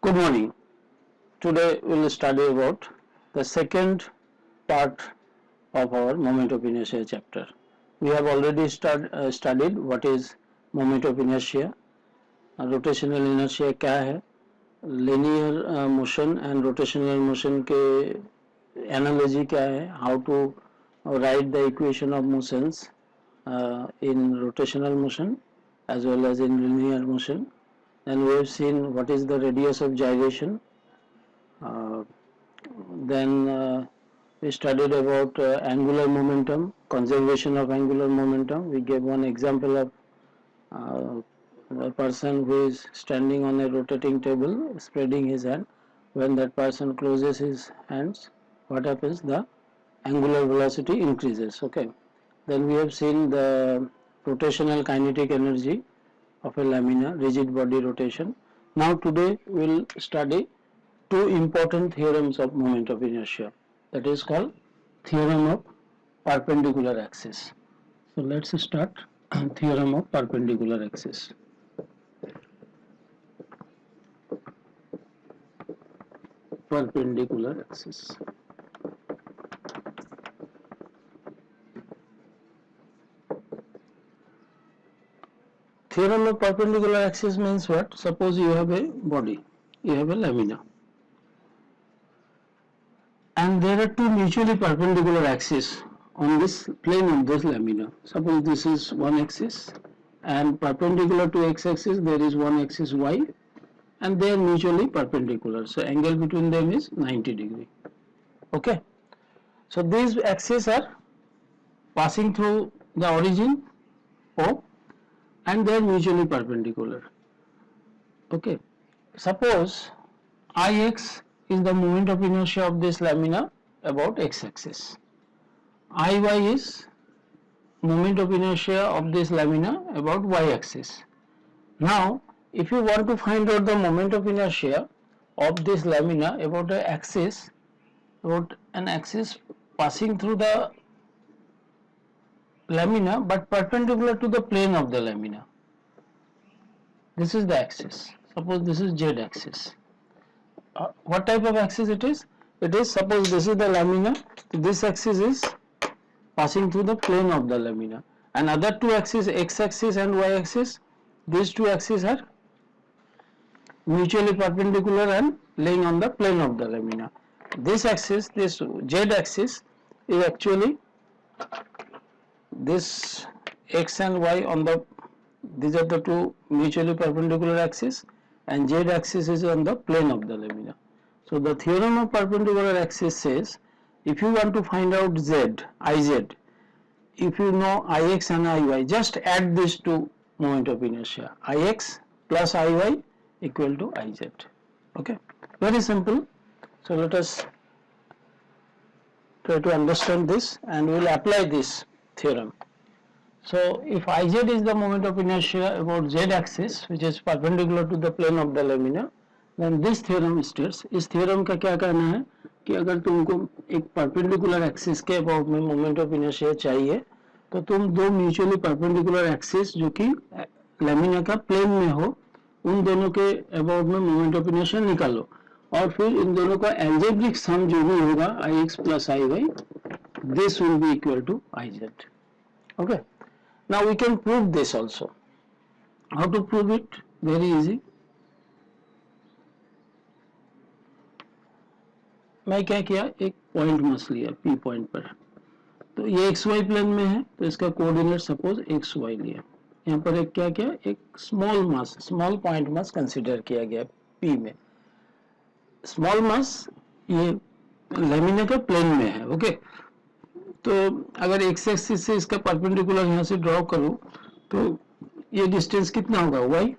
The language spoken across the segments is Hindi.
Good morning. Today we will study about the second part of our moment of inertia chapter. We have already studied what is moment of inertia, rotational inertia क्या है, linear motion and rotational motion के analogy क्या है, how to write the equation of motions in rotational motion as well as in linear motion. Then we have seen what is the radius of gyration. Then we studied about angular momentum, conservation of angular momentum. We gave one example of a person who is standing on a rotating table, spreading his hand. When that person closes his hands, what happens? The angular velocity increases. Okay. Then we have seen the rotational kinetic energy of a lamina, rigid body rotation. Now today we will study two important theorems of moment of inertia, that is called theorem of perpendicular axis. So let's start theorem of perpendicular axis. Perpendicular axis. Theorem of perpendicular axis means what? Suppose you have a body, you have a lamina, and there are two mutually perpendicular axes on this plane of this lamina. Suppose this is one axis and perpendicular to x-axis there is one axis y, and they are mutually perpendicular. So angle between them is 90 degree. Okay. So these axes are passing through the origin O and they are mutually perpendicular. Okay. Suppose Ix is the moment of inertia of this lamina about x-axis. Iy is moment of inertia of this lamina about y-axis. Now, if you want to find out the moment of inertia of this lamina about an axis passing through the lamina but perpendicular to the plane of the lamina. This is the axis. Suppose this is z axis. What type of axis it is? It is, suppose this is the lamina, this axis is passing through the plane of the lamina, and other two axes, x axis and y axis, these two axes are mutually perpendicular and laying on the plane of the lamina. This axis, this z axis is actually this x and y on the, these are the two mutually perpendicular axes, and z axis is on the plane of the lamina. So the theorem of perpendicular axis says, if you want to find out z, Iz, if you know Ix and Iy, just add these two moment of inertia, Ix plus Iy equal to Iz. Okay, very simple. So let us try to understand this and we will apply this theorem. So if Iz is the moment of inertia about z axis which is perpendicular to the plane of the lamina, then this theorem states, इस theorem का क्या कहना है कि अगर तुमको एक perpendicular axis के about में moment of inertia चाहिए तो तुम दो mutually perpendicular axis जो कि lamina का plane में हो उन दोनों के about में moment of inertia निकालो और फिर इन दोनों का algebraic sum जो भी होगा Ix plus Iy, this will be equal to Iz. Okay. Now we can prove this also. How to prove it? Very easy. मैं क्या किया, एक पॉइंट मस लिया P पॉइंट पर, तो ये XY प्लेन में है तो इसका कोऑर्डिनेट सपोज XY लिया, यहाँ पर एक क्या किया, एक small mass, small point mass consider किया गया P में. स्मॉल मास ये लैमिना का प्लेन में है. ओके, तो अगर एक्स एक्सिस से इसका परपेंडिकुलर यहाँ से ड्रॉ करूं तो ये डिस्टेंस कितना होगा, y.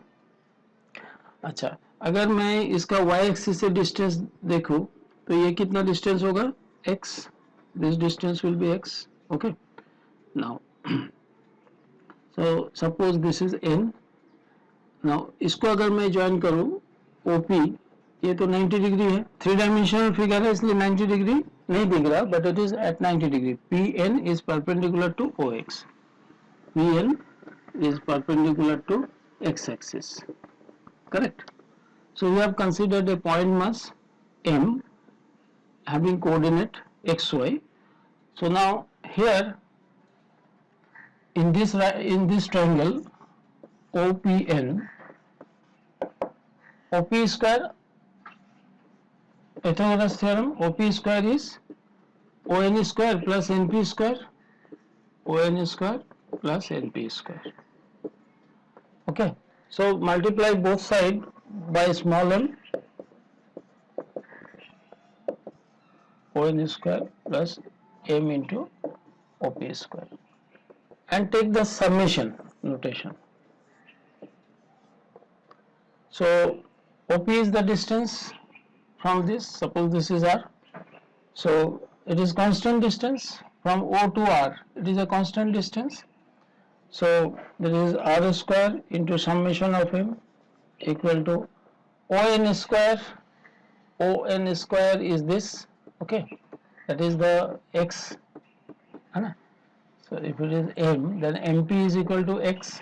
अच्छा, अगर मैं इसका y एक्सिस से डिस्टेंस देखूं तो ये कितना डिस्टेंस होगा, x. This distance will be x. Okay, now so suppose this is n. Now इसको अगर मैं ज्वाइन करूं OP, ये तो 90 डिग्री है, 3 डायमेंशनल फिगर है इसलिए 90 डिग्री नहीं दिख रहा, but it is at 90 degree. PN is perpendicular to OX. PN is perpendicular to x axis, correct. So we have considered a point mass M having coordinate xy. So now here in this triangle OPN, OP square, Pythagoras theorem, OP square is ON square plus NP square, ON square plus NP square. Okay, so multiply both sides by small m, ON square plus M into OP square, and take the summation notation. So OP is the distance from this, suppose this is R, so it is constant distance from O to R, it is a constant distance. So there is R square into summation of M equal to ON square. ON square is this, okay, that is the x, so if it is M, then MP is equal to x.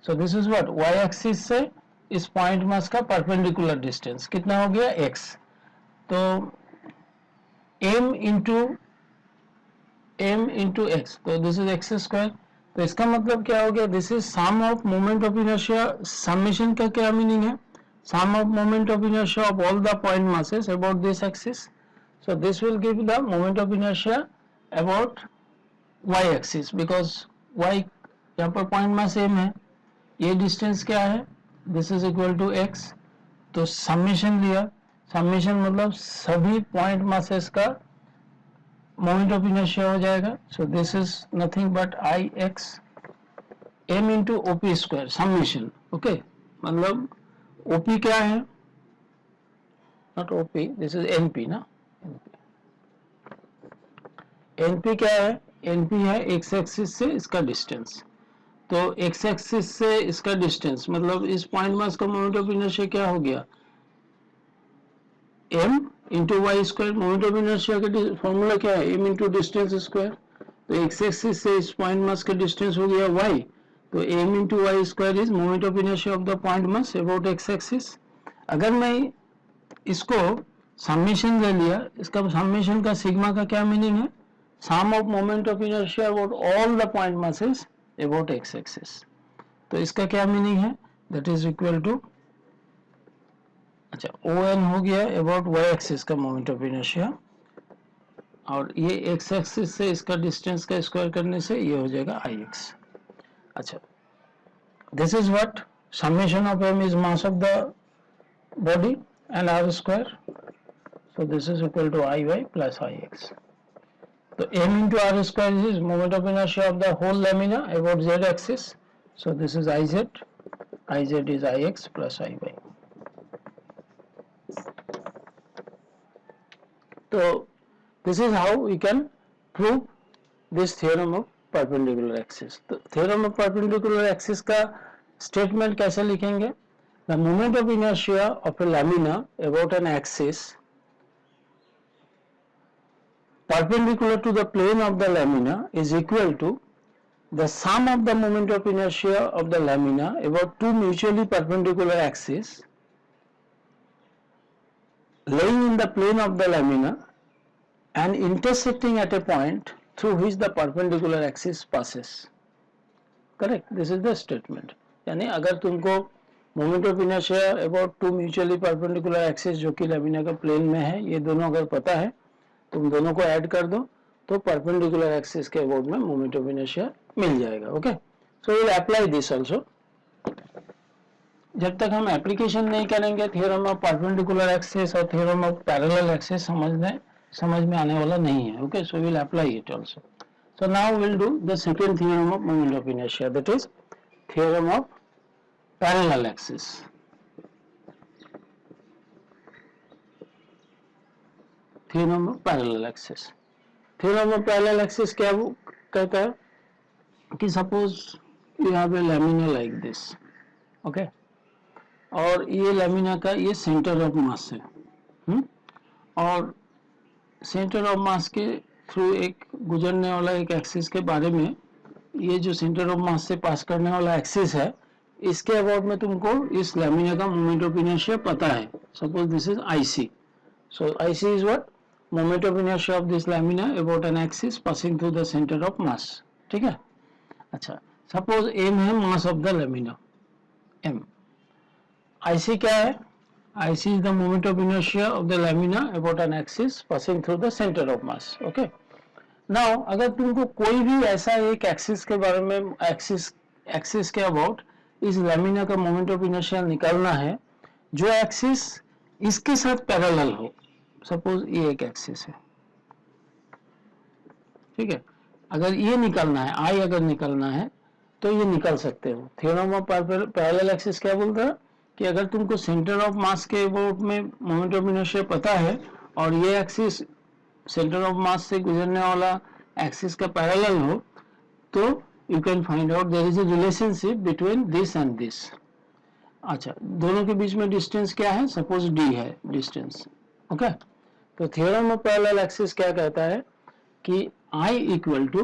So this is what y axis से इस point mass का perpendicular distance कितना हो गया x. तो M into x, तो this is x square. तो इसका मतलब क्या हो गया, this is sum of moment of inertia. Summation का क्या मीनिंग है, sum of moment of inertia of all the point masses about this axis. So this will give the moment of inertia about Y axis, because Y यहाँ पर पॉइंट मास एम है, ये डिस्टेंस क्या है, this is equal to x. तो समेशन लिया, समेशन मतलब सभी पॉइंट मासेस का मोमेंट ऑफ इनर्शिया हो जाएगा. So this is nothing but I x m into OP square summation. Okay, मतलब ओपी क्या है, not OP, this is NP ना. एनपी क्या है, एनपी है एक्स एक्सिस से इसका डिस्टेंस. तो एक्स एक्सिस से इसका डिस्टेंस मतलब इस पॉइंट मास का मोमेंट ऑफ इनर्शिया क्या हो गया, m into y square. Moment of inertia का फॉर्मूला क्या है, m इंटू डिस्टेंस स्क्वायर. तो एक्स एक्सिस से इस पॉइंट मास का डिस्टेंस हो गया y, तो m into y square is moment of inertia of the point mass about x axis. अगर मैं इसको समेशन ले लिया, इसका समेशन का सिग्मा का क्या मीनिंग है, sum of moment of inertia about all the point masses about x axis. तो इसका क्या मीनिंग है, दैट इज इक्वल टू, अच्छा ON हो गया अबाउट y एक्सिस का मोमेंट ऑफ इनर्शिया, और ये x एक्सिस से इसका डिस्टेंस का स्क्वायर करने से ये हो जाएगा Ix. अच्छा, this is what summation of m is mass of the body and r square. So this is equal to Iy plus Ix. तो m into r square is moment of inertia of the whole lamina about z axis. So this is Iz. Iz is Ix plus Iy. So this is how we can prove this theorem of perpendicular axis. तो theorem of perpendicular axis का statement कैसे लिखेंगे, the moment of inertia of a lamina about an axis perpendicular to the plane of the lamina is equal to the sum of the moment of inertia of the lamina about two mutually perpendicular axes laying in the plane of the lamina and intersecting at a point through which the perpendicular axis passes. Correct? This is the statement. यानी अगर तुमको moment of inertia about two mutually perpendicular axes जो कि लैमिना का प्लेन में है, ये दोनों अगर पता है, तुम दोनों को ऐड कर दो तो परपेंडिकुलर एक्सिस के अबाउट में मोमेंट ऑफ इनर्शिया मिल जाएगा. Okay, so we will apply this also. जब तक हम एप्लीकेशन नहीं करेंगे थ्योरम ऑफ परपेंडिकुलर एक्सिस और थ्योरम ऑफ पैरेलल एक्सिस समझ में आने वाला नहीं है. Okay, so we will apply it also. So now we will do the second theorem of moment of inertia, that is theorem of parallel axis. Theorem of parallel axis. Theorem of parallel axis क्या वो कहता है कि suppose you have a lamina like this. Okay, और ये लैमिना का ये सेंटर ऑफ मास है, और सेंटर ऑफ मास के थ्रू एक गुजरने वाला एक एक्सिस के बारे में, ये जो सेंटर ऑफ मास से पास करने वाला एक्सिस है, इसके अबाउट में तुमको इस लैमिना का मोमेंट ऑफ इनर्शिया पता है. Suppose this is IC. So IC is what? Moment of inertia of this lamina about an axis passing through the center of mass. ठीक है? अच्छा, suppose M है mass of the lamina, M. IC क्या है? IC is the moment of inertia of the lamina about an axis passing through the center of mass. Okay. Now अगर तुमको कोई भी ऐसा एक एक्सिस के बारे में एक्सिस के अबाउट इस लैमिना का मोमेंट ऑफ इनर्शिया निकालना है जो एक्सिस इसके साथ पैरेलल हो. सपोज ये एक एक्सिस है, ठीक है. अगर ये निकालना है, आई अगर निकालना है तो ये निकाल सकते हो. थ्योरम ऑफ पैरेलल एक्सिस क्या बोलता है कि अगर तुमको सेंटर ऑफ मास के अबाउट में मोमेंट ऑफ इनर्शिया पता है और ये एक्सिस सेंटर ऑफ मास से गुजरने वाला एक्सिस का पैरेलल हो तो you can find out there is a relationship between this and this. अच्छा, दोनों के बीच में डिस्टेंस क्या है? सपोज डी है डिस्टेंस. ओके, तो थ्योरम ऑफ पैरेलल एक्सिस क्या कहता है कि I equal to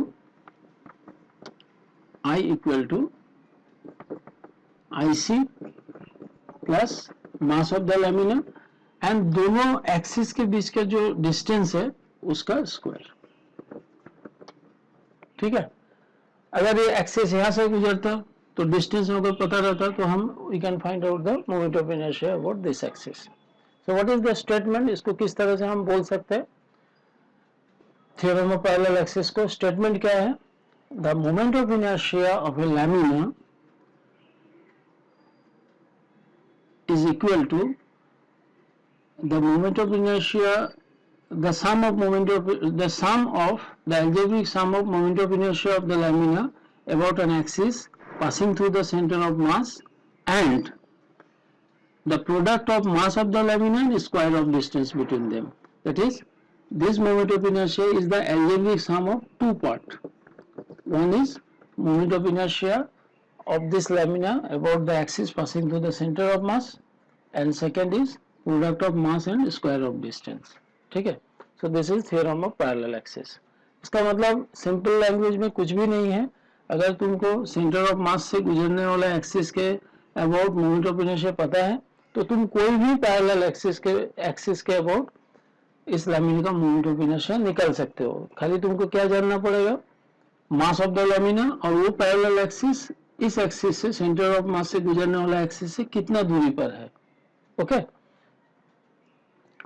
IC plus mass of the lamina and दोनों एक्सिस के बीच का जो डिस्टेंस है उसका स्क्वायर. ठीक है. अगर ये एक्सिस यहां से गुजरता तो डिस्टेंस अगर पता रहता तो हम we can find out the moment of inertia about this axis. So what is the statement? इसको किस तरह से हम बोल सकते हैं थ्योरम ऑफ पैरेलल एक्सिस को? स्टेटमेंट क्या है? The moment of inertia of a lamina is equal to the moment of inertia, the sum of the algebraic sum of moment of inertia of the lamina about an axis passing through the center of mass and the product of mass of the lamina and square of distance between them. That is, this moment of inertia is the algebraic sum of two parts. One is moment of inertia of this lamina about the axis passing through the center of mass and second is product of mass and square of distance. ठीक है. So this is theorem of parallel axis. इसका मतलब सिंपल लैंग्वेज में कुछ भी नहीं है. अगर तुमको सेंटर ऑफ मास से गुजरने वाला एक्सिस के अबाउट मोमेंट ऑफ इनर्शिया पता है तो तुम कोई भी पैरेलल एक्सिस के अबाउट इस लैमिना का मोमेंट ऑफ इनर्शिया निकाल सकते हो. खाली तुमको क्या जानना पड़ेगा? मास ऑफ द लैमिना और वो पैरेलल एक्सिस इस एक्सिस से सेंटर ऑफ मास से गुजरने वाला एक्सिस से कितना दूरी पर है. ओके.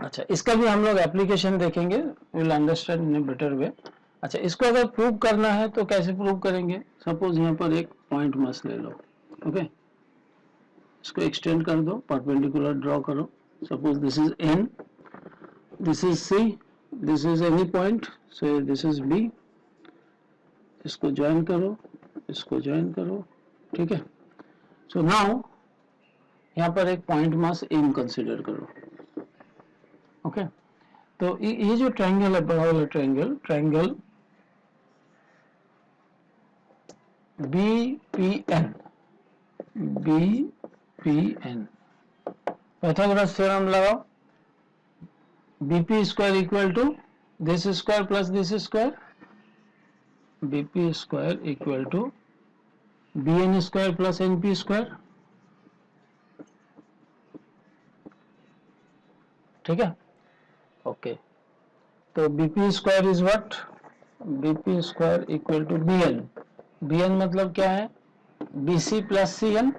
अच्छा, इसका भी हम लोग एप्लीकेशन देखेंगे, will understand in a better way. अच्छा, इसको अगर प्रूव करना है तो कैसे प्रूव करेंगे? सपोज यहाँ पर एक पॉइंट मास ले लो. ओके, इसको एक्सटेंड कर दो, परपेंडिकुलर ड्रॉ करो. Suppose this is N, this is C, this is any point, so this is B. इसको ज्वाइन करो, इसको ज्वाइन करो. ठीक है. सो नाउ यहाँ पर एक पॉइंट मास M कंसिडर करो. ओके. तो ये जो ट्रायंगल है, बड़ा वाला ट्रायंगल BPN, पाइथागोरस थ्योरम लगाओ. BP square equal to this square plus this square. BP square equal to BN square plus NP square. ठीक है. ओके. तो BP square is what? BP square equal to BN. BN मतलब क्या है? BC plus CN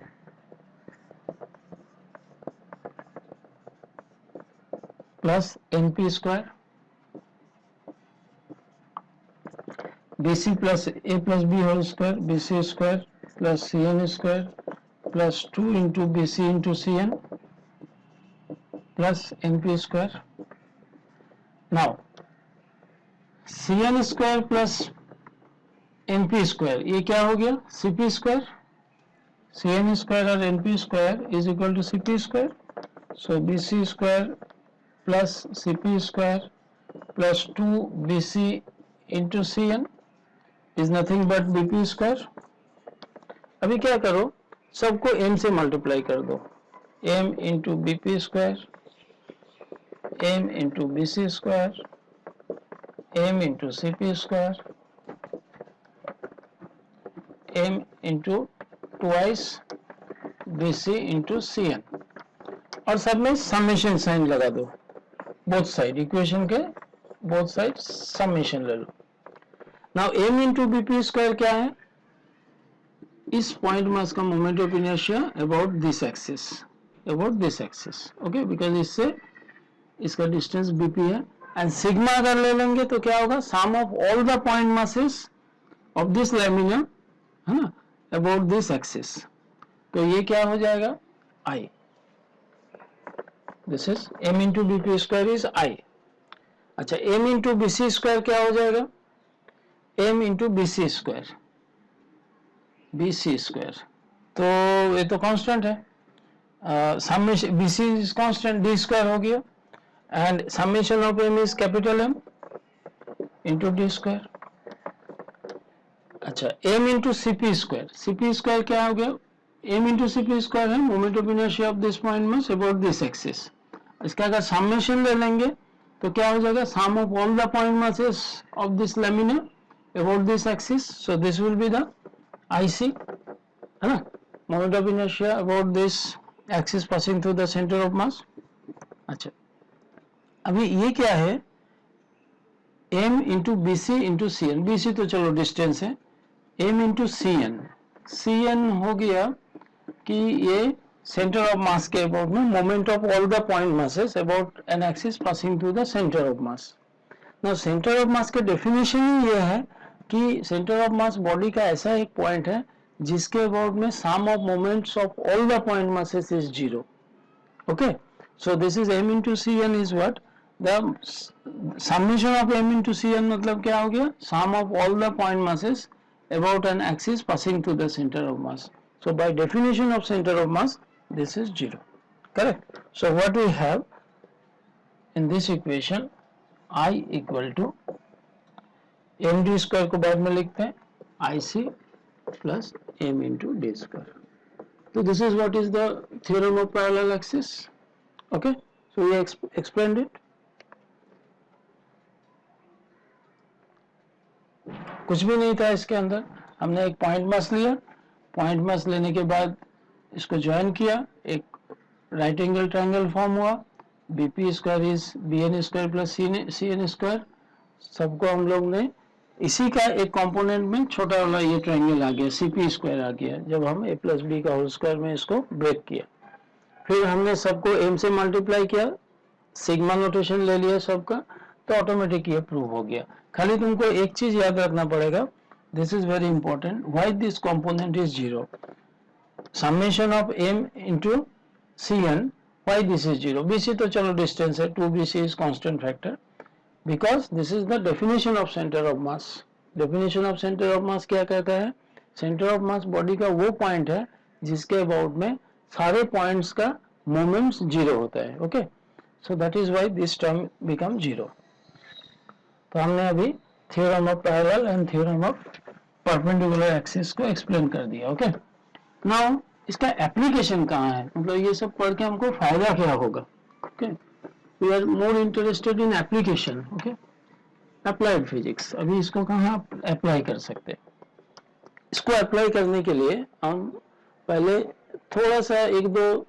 plus NP square. BC plus A plus B whole square, BC square plus CN square plus 2 into BC into CN plus NP square. Now CN square plus NP square, ये क्या हो गया? CP square. CN स्क्वायर और NP square is equal to CP square. So BC square plus CP square plus 2 BC into CN is nothing but BP square. अभी क्या करो, सबको M से मल्टीप्लाई कर दो. M into BP square, M into BC square, M into CP square, M into twice BC into CN. और सब में समेशन साइन लगा दो, बोथ साइड इक्वेशन के बोथ साइड समेशन ले लो। Now m into BP square क्या है, इस पॉइंट मास का moment of inertia about this axis, okay, because इससे इसका डिस्टेंस बीपी है। एंड सिग्मा अगर ले लेंगे तो क्या होगा, सम of all the point masses of this lamina, है ना, अबाउट दिस एक्सिस, तो ये क्या हो जाएगा, I, this is m into BP square is I. अच्छा, m इंटू बीसी स्क्वायर क्या हो जाएगा, m इंटू बीसी स्क्वायर, तो ये तो कांस्टेंट है, summation BC is constant, D square हो गया, and summation of m is capital M into D square. अच्छा, m इंटू सीपी स्क्वायर क्या हो गया, m इंटू सीपी स्क्वायर है moment of inertia of this point mass about this axis. इसका अगर समेशन ले लेंगे तो क्या हो जाएगा, sum of all the point masses of this lamina about this axis, so this will be the IC, है ना, moment of inertia about this axis passing through the centre of mass. अच्छा, अभी ये क्या है, m into B C into C N, B C तो चलो डिस्टेंस है, m इंटू सी एन हो गया कि ये सेंटर ऑफ मास के अबाउट में moment of all the point masses about an axis passing through the centre of mass. Now centre of मास के डेफिनेशन ही ये है कि सेंटर ऑफ मास बॉडी का ऐसा एक पॉइंट है जिसके अबाउट में sum of moments of all the point masses is 0, okay, so this is m into C N is what, the summation of m into C N मतलब क्या हो गया, sum of all the point masses about an axis passing through the center of mass. So by definition of center of mass, this is 0, correct. So what we have in this equation, I equal to md square को बाद में लिखते हैं IC plus m into d square. So this is what is the theorem of parallel axis, okay. So we explained it. कुछ भी नहीं था इसके अंदर, हमने एक पॉइंट मास लिया, पॉइंट मास लेने के बाद इसको ज्वाइन किया, एक राइट एंगल ट्रायंगल फॉर्म हुआ, BP square is B N square plus C N square, सबको हम लोग ने इसी का एक कंपोनेंट में छोटा वाला ये ट्रायंगल आ गया, सीपी स्क्वायर आ गया, जब हम ए प्लस बी का होल स्क्वायर में इसको ब्रेक किया। फिर हमने सबको m से मल्टीप्लाई किया, सिग्मा नोटेशन ले लिया सबका, तो ऑटोमेटिक ये प्रूव हो गया। खाली तुमको एक चीज याद रखना पड़ेगा, this is very important, why this component is 0, summation of m into C N, why this is 0, bc तो चलो डिस्टेंस है, 2bc is constant factor, because this is the definition of centre of mass. Definition of centre of mass क्या कहता है, सेंटर ऑफ मास बॉडी का वो पॉइंट है जिसके अबाउट में सारे पॉइंट्स का मोमेंट्स 0 होता है, okay, so that is why this term become 0। तो हमने अभी theorem of parallel and theorem of perpendicular axis को एक्सप्लेन कर दिया, ओके। नाउ इसका एप्लीकेशन कहाँ है, मतलब ये सब पढ़ के हमको फायदा क्या होगा, okay, we are more interested in application, okay, applied physics. अभी इसको कहाँ अप्लाई कर सकते हैं, इसको अप्लाई करने के लिए हम पहले थोड़ा सा एक दो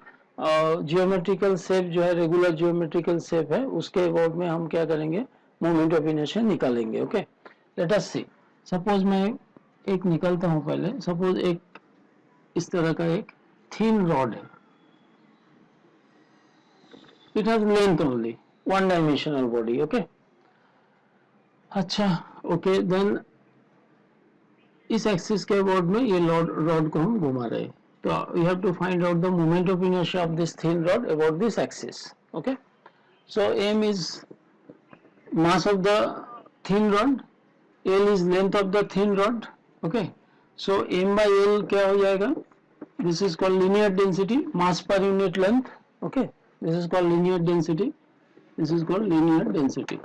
जियोमेट्रिकल शेप जो है, रेगुलर जियोमेट्रिकल शेप है, उसके अबाउट में हम क्या करेंगे, मोमेंट ऑफ इनर्शिया निकालेंगे, ओके। लेट अस सी, सपोज मैं एक निकालता हूं पहले, सपोज एक इस तरह का एक थिन रॉड है, it has length only, one dimensional body, okay. अच्छा, ओके, देन इस एक्सिस के अबाउट में ये रॉड को हम घुमा रहे हैं, तो you have to find out the moment of inertia of this thin rod about this axis, okay. So m is mass of the thin rod, L is length of the thin rod, okay. So m by L क्या हो जाएगा, this is called linear density, mass per unit length, okay, this is called linear density, this is called linear density।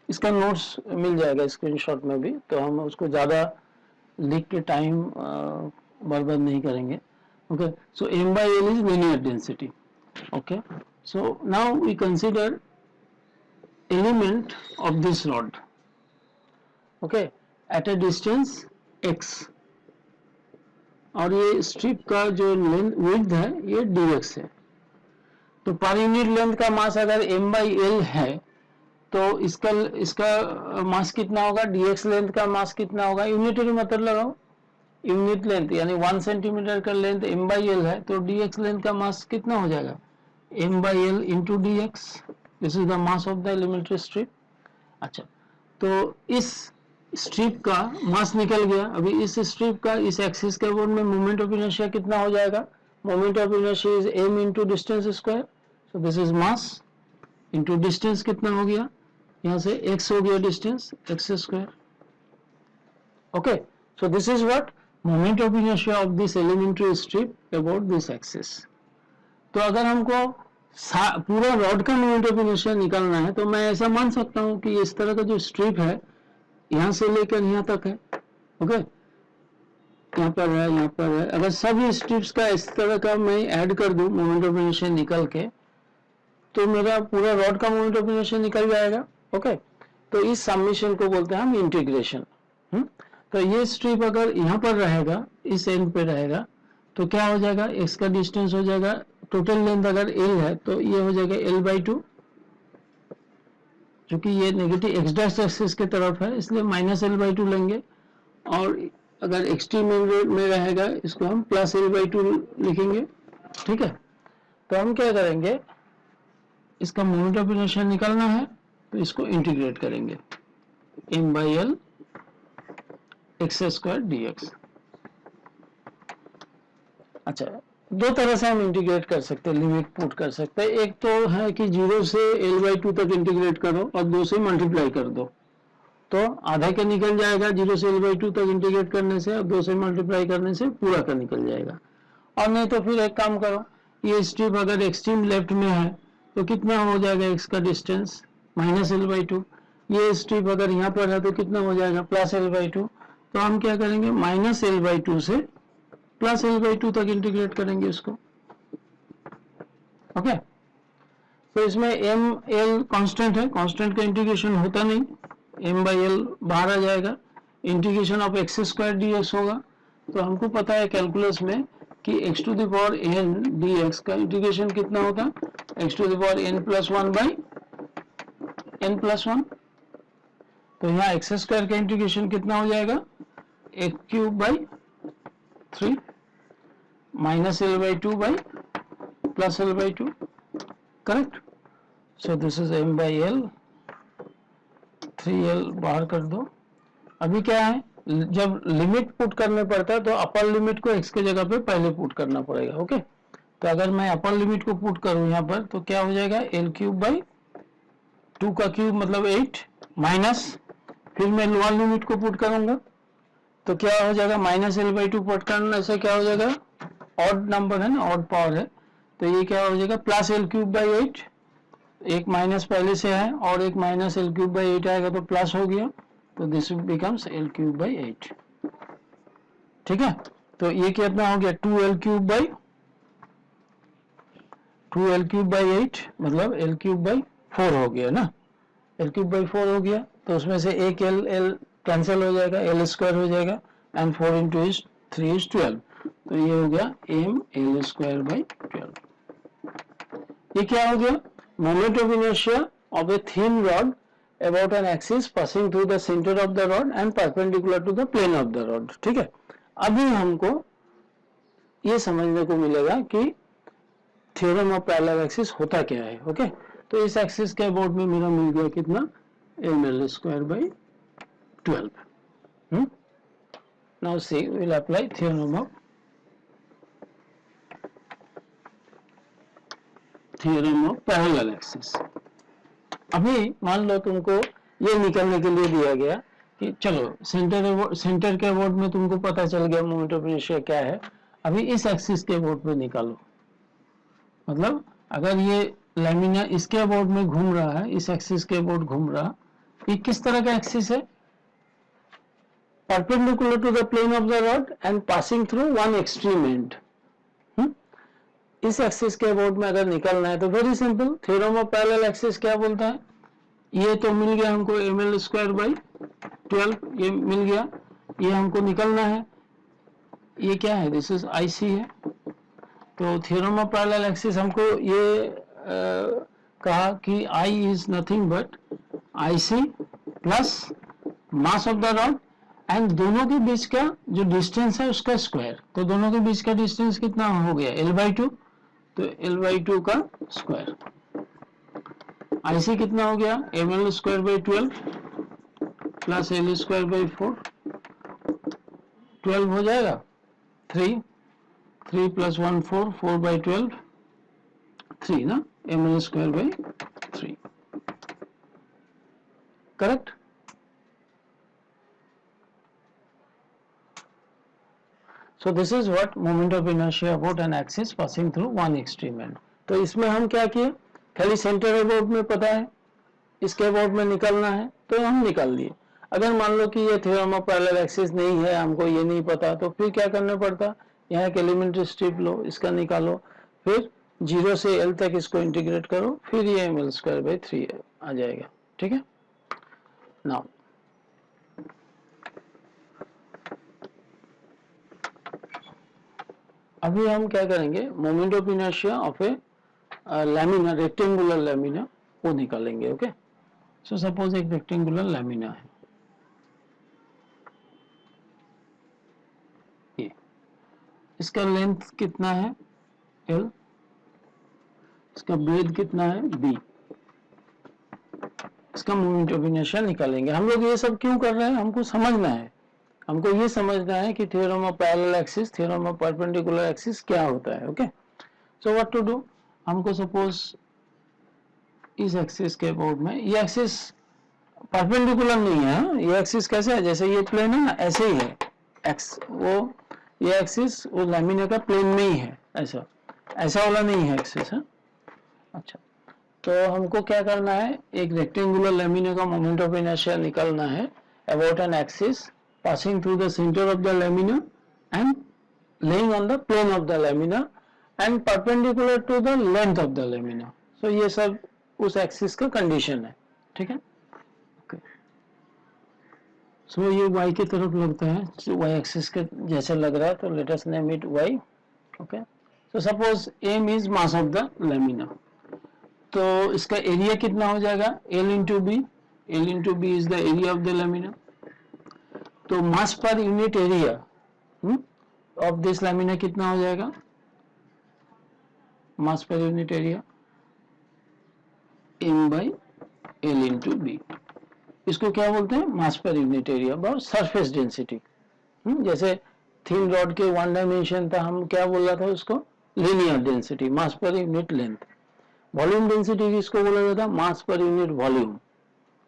इसका नोट्स मिल जाएगा स्क्रीनशॉट में भी, तो हम उसको ज़्यादा लिख के टाइम बर्बाद नहीं करेंगे, okay. So m by L is linear density, okay. So now we consider element of this rod, okay, at a distance x, और ये स्ट्रिप का जो विड्थ है ये dx है, तो पर यूनिट लेंथ का मास अगर m/l है तो इसका मास कितना होगा, dx लेंथ का मास कितना होगा, यूनिटरी मेथड लगाओ, यूनिट लेंथ यानी 1 सेंटीमीटर का लेंथ m/l है तो dx लेंथ का मास कितना हो जाएगा, m/l into dx, this is the mass of the elementary strip. अच्छा, तो इस स्ट्रिप का मास निकल गया। अभी इस स्ट्रिप का इस एक्सिस के अबाउट में मोमेंट ऑफ इनर्शिया कितना हो जाएगा, moment of inertia is m into distance square, so this is mass into distance कितना हो गया, यहाँ से x हो गया distance, x square. Okay, so this is what moment of inertia of this elementary strip about this axis. तो अगर हमको पूरा रॉड का मोमेंट ऑफ इनर्शिया निकालना है तो मैं ऐसा मान सकता हूँ कि इस तरह का जो स्ट्रिप है यहाँ से लेकर यहाँ तक है, ओके, यहाँ पर है, यहाँ पर है, अगर सभी स्ट्रिप्स का इस तरह का मैं ऐड कर दूं मोमेंट ऑफ इनर्शिया निकल के, तो मेरा पूरा रॉड का मोमेंट ऑफ इनर्शिया निकल जाएगा। ओके, तो इस समेशन को बोलते हैं हम इंटीग्रेशन। तो ये स्ट्रिप अगर यहाँ पर रहेगा, इस एंड पे रहेगा, तो क्या हो जाएगा, x का डिस्टेंस हो जाएगा, टोटल लेंथ अगर l है तो ये हो जाएगा l/2, क्योंकि ये नेगेटिव x डैश एक्सिस की तरफ है इसलिए -l/2 लेंगे, और अगर एक्सट्रीम में रहेगा इसको हम +l/2 लिखेंगे। ठीक है, तो हम क्या करेंगे, इसका मोमेंट ऑफ इनर्शिया निकालना है तो इसको इंटीग्रेट करेंगे, m/l x² dx। अच्छा, दो तरह से हम इंटीग्रेट कर सकते हैं, लिमिट पुट कर सकते हैं। एक तो है कि 0 से l/2 तक इंटीग्रेट करो और 2 से मल्टीप्लाई कर दो, तो आधा का निकल जाएगा 0 से l/2 तक इंटीग्रेट करने से, और 2 से मल्टीप्लाई करने से पूरा का निकल जाएगा। और नहीं तो फिर एक काम करो, ये स्ट्रिप अगर एक्सट्रीम लेफ्ट में है तो कितना हो जाएगा x का डिस्टेंस -l/2, ये स्ट्रिप अगर यहाँ पर है तो कितना हो जाएगा +l/2, तो हम क्या करेंगे -l/2 से +l/2 तक इंटीग्रेट करेंगे इसको। ओके, तो इसमें m/l कांस्टेंट है, कांस्टेंट का इंटीग्रेशन होता नहीं, m/l बाहर आ जाएगा, इंटीग्रेशन ऑफ x² dx होगा। तो हमको पता है कैलकुलस में कि x⁴n dx का इंटीग्रेशन कितना होगा, x⁴n+1/n+1, तो यहाँ x² का इंटीग्रेशन कितना हो जाएगा, x³ -l/2 correct. So this is m/l, 3l बाहर कर दो। अभी क्या है, जब लिमिट पुट करने पड़ता है तो अपर लिमिट को x के जगह पे पहले पुट करना पड़ेगा। ओके, तो अगर मैं अपर लिमिट को पुट करूं यहाँ पर तो क्या हो जाएगा, l³ का क्यूब मतलब 8 माइनस, फिर मैं लोअर लिमिट को पुट करूंगा तो क्या हो जाएगा, -l/2 पुट करने से क्या हो जाएगा, ऑड नंबर है ना, ऑड पावर है, तो ये क्या हो जाएगा +l³/8, एक माइनस पहले से है और एक -l³/8 आएगा तो प्लस हो गया, तो दिस बिकम्स l³/8। ठीक है, तो ये कितना हो गया 2l³/8 मतलब l³/4 हो गया ना, l³/4 हो गया, तो उसमें से एक l कैंसिल हो जाएगा, l² हो जाएगा, एंड 4 × 3 = 12, तो ये हो गया m/l²/12। ये क्या हो गया, moment of inertia of a thin rod about an axis passing through the centre of the rod and perpendicular to the plane of the rod. ठीक है, अभी हमको ये समझने को मिलेगा कि थ्योरम ऑफ पैरेलल एक्सिस होता क्या है। ओके, तो इस एक्सिस के अबाउट में मेरा मिल गया कितना, ml²/12। Now see will apply theorem of parallel axis. अभी मान लो तुमको ये निकालने के लिए दिया गया कि चलो सेंटर के अबाउट में तुमको पता चल गया मोमेंट ऑफ इनर्शिया क्या है, अभी इस एक्सिस के अबाउट में निकालो। मतलब अगर ये लैमिना इसके अबाउट में घूम रहा है, इस एक्सिस के अबाउट घूम रहा, ये किस तरह का एक्सिस है, perpendicular to the plane of the rod and passing through one extreme end. इस एक्सिस के अबाउट में अगर निकलना है तो very simple, theorem of parallel axis क्या बोलता है, ये तो मिल गया हमको ml²/12, ये मिल गया, ये हमको निकलना है, ये क्या है, दिस इज IC है। तो थ्योरम ऑफ पैरेलल एक्सिस हमको ये कहा कि I is nothing but IC plus mass of the rod and दोनों के बीच का जो डिस्टेंस है उसका स्क्वायर, तो दोनों के बीच का डिस्टेंस कितना हो गया L/2, तो L/2 का स्क्वायर। IC कितना हो गया ml² 12 प्लस L² 4, 12 हो जाएगा, 3 प्लस 1 4, 4/12 3 ना, ml² 3, correct. So this is what moment of inertia about an axis passing through one extreme end। तो इसमें हम क्या किए, खाली सेंटर अबाउट में पता है, इसके अबाउट में निकालना है तो हम निकाल लिए। अगर मान लो कि ये थ्योरम ऑफ पैरेलल एक्सिस नहीं है, हमको ये नहीं पता, तो फिर क्या करना पड़ता, यहाँ एक एलिमेंट्री स्ट्रिप लो, इसका निकालो, फिर 0 से L तक इसको इंटीग्रेट करो, फिर ये ml² 3 आ जाएगा। ठीक है, नाउ अभी हम क्या करेंगे, moment of inertia of a lamina, rectangular lamina वो निकालेंगे। ओके, सो सपोज एक रेक्टेंगुलर लैमिना है, ये इसका लेंथ कितना है L, इसका ब्रेड कितना है B, इसका मोमेंट ऑफ इनर्शिया निकालेंगे। हम लोग ये सब क्यों कर रहे हैं, हमको समझना है, हमको ये समझना है कि theorem of parallel axis, theorem of perpendicular axis क्या होता है। Okay, so what to do, हमको सपोज इस एक्सिस के अबाउट में, ये एक्सिस परपेंडिकुलर नहीं है, ये एक्सिस कैसे है, जैसे ये प्लेन है ना ऐसे ही है, एक्स वो ये एक्सिस वो लैमिना का प्लेन में ही है, ऐसा ऐसा वाला नहीं है एक्सिस है। अच्छा, तो हमको क्या करना है, एक रेक्टेंगुलर लैमिना का मोमेंट ऑफ इनर्शिया निकालना है about an axis passing through the center of the lamina and laying on the plane of the lamina and perpendicular to the length of the lamina। so ये सब उस एक्सिस का कंडीशन है। ठीक है, ओके, सो ये y की तरफ लगता है, y एक्सिस के जैसे लग रहा है, तो let us name it y। Okay, so suppose m is mass of the lamina, तो इसका एरिया कितना हो जाएगा L into B, L into B is the area of the lamina, तो mass per unit area of this lamina कितना हो जाएगा, मास per unit area m/L into B, इसको क्या बोलते हैं, मास पर यूनिट एरिया और सरफेस डेंसिटी। जैसे थिन रॉड के 1 डायमेंशन था, हम क्या बोल रहा था उसको, linear density, mass per unit length. Volume density किसको बोला जाता है, मास पर यूनिट वॉल्यूम।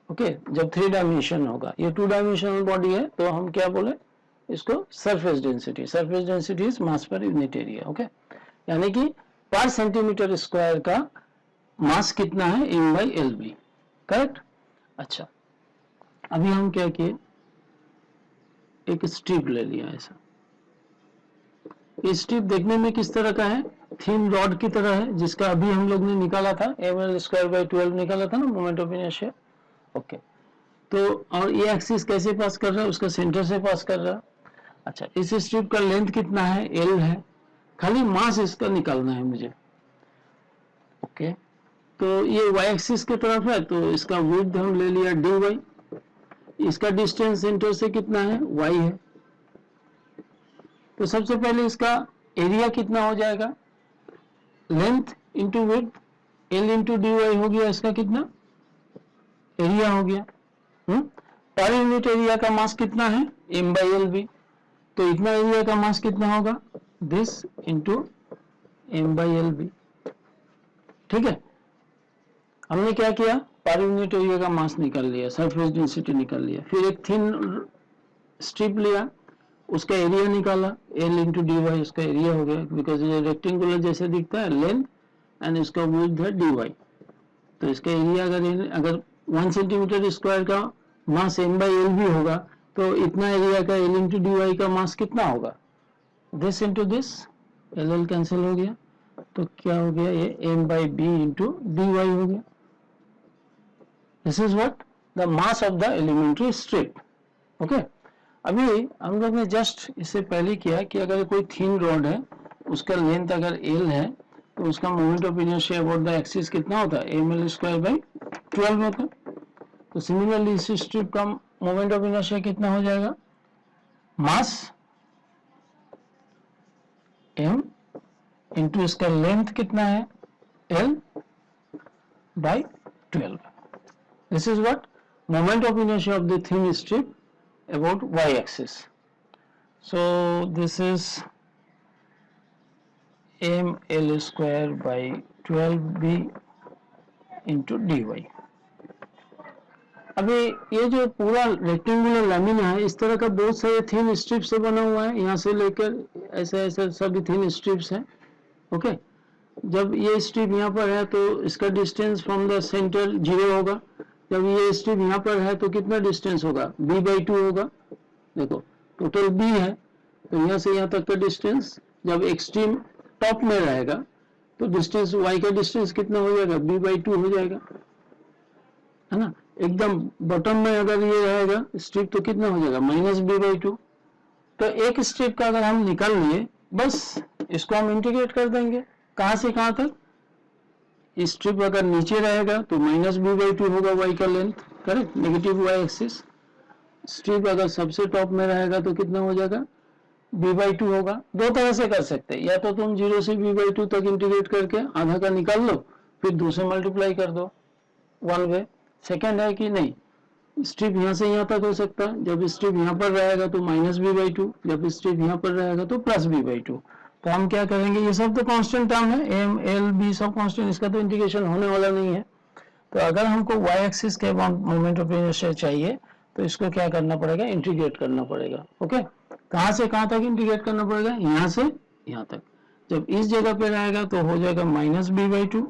ओके, जब 3 डायमेंशन होगा, ये 2 डायमेंशनल बॉडी है, तो हम क्या बोले इसको, surface density. Surface density is mass per unit area. Okay, यानी कि पर सेंटीमीटर स्क्वायर का मास कितना है m/LB, करेक्ट। अच्छा, अभी हम क्या किए, एक स्ट्रिप ले लिया ऐसा, ये स्ट्रिप देखने में किस तरह का है, थिन रॉड की तरह है, जिसका अभी हम लोग ने निकाला था ml² 12 निकाला था ना मोमेंट ऑफ इनर्शिया। ओके, तो और ये एक्सिस कैसे पास कर रहा है, उसका सेंटर से पास कर रहा है। अच्छा, इस स्ट्रिप का लेंथ कितना है, L है, खाली मास इसका निकालना है मुझे। ओके, तो ये y एक्सिस की तरफ है, तो इसका विड्थ हम ले लिया dy, इसका डिस्टेंस सेंटर से कितना है, y है, तो सबसे पहले इसका एरिया कितना हो जाएगा, length into width, L into dy हो गया, इसका कितना एरिया हो गया। पर यूनिट एरिया का मास कितना है m/LB, तो इतना एरिया का मास कितना होगा, दिस इंटू m/LB। ठीक है, हमने क्या किया, पर यूनिट एरिया का मास निकाल लिया, सरफेस डेंसिटी निकाल लिया, फिर एक थिन स्ट्रिप लिया, उसका एरिया निकाला, L इंटू dy, उसका एरिया हो गया, बिकॉज ये रेक्टेंगुलर जैसे दिखता है, लेंथ एंड इसका विड्थ है dy, तो इसका एरिया अगर 1 सेंटीमीटर स्क्वायर का मास m/LB होगा, तो इतना एरिया का L इंटू dy का मास कितना होगा, this into this, L cancel हो गया, तो क्या हो गया, ये m/B इंटू dy हो गया। This is what the mass of the elementary strip. Okay, अभी हम लोग ने जस्ट इससे पहले किया कि अगर कोई थिन रॉड है, उसका लेंथ अगर L है, तो उसका moment of inertia about the axis कितना होता है, ml²/12 होता है। तो सिमिलरली इस स्ट्रिप का मोमेंट ऑफ इनर्शिया कितना हो जाएगा, मास m इंटू इसका लेंथ कितना है L/12. This is what moment of inertia of the thin strip about y-axis. So this is ml²/12b into dy. अभी ये जो पूरा रेक्टेंगुलर लैमिना है इस तरह का बहुत सारे थिन स्ट्रिप से बना हुआ है, यहाँ से लेकर ऐसे ऐसे सभी थिन स्ट्रिप्स हैं। ओके, जब ये स्ट्रिप यहाँ पर है तो इसका डिस्टेंस फ्रॉम द सेंटर 0 होगा। जब ये स्ट्रिप यहाँ पर है तो कितना डिस्टेंस होगा, b/2 होगा। देखो टोटल b है, तो यहाँ से यहाँ तक का डिस्टेंस जब एक्सट्रीम टॉप में रहेगा तो डिस्टेंस y का डिस्टेंस कितना हो जाएगा, b/2 हो जाएगा, है ना। एकदम बॉटम में अगर ये रहेगा स्ट्रिप तो कितना हो जाएगा, -b/2। तो एक स्ट्रिप का अगर हम निकाल लिए, बस इसको हम इंटीग्रेट कर देंगे कहां से कहां तक। स्ट्रिप अगर नीचे रहेगा तो -b/2 होगा y का length, correct, negative y axis. Strip अगर सबसे टॉप में रहेगा तो कितना हो जाएगा, b/2 होगा। दो तरह से कर सकते हैं, या तो तुम 0 से b/2 तक इंटीग्रेट करके आधा का निकाल लो, फिर 2 से मल्टीप्लाई कर दो, वन वे। सेकेंड है कि नहीं, स्ट्रिप यहाँ से यहाँ तक हो सकता है। जब स्ट्रिप यहाँ पर रहेगा तो -b/2, जब स्ट्रिप यहाँ पर रहेगा तो +b/2। तो हम क्या करेंगे, ये सब तो कांस्टेंट टर्म है, m l b सब कांस्टेंट, इसका तो इंटीग्रेशन होने वाला नहीं है। तो अगर हमको y एक्सिस के मोमेंट ऑफ इनर्शिया चाहिए तो इसको क्या करना पड़ेगा, इंटीग्रेट करना पड़ेगा। ओके, कहाँ से कहाँ तक इंटीग्रेट करना पड़ेगा, यहाँ से यहाँ तक। जब इस जगह पे रहेगा तो हो जाएगा -b/2,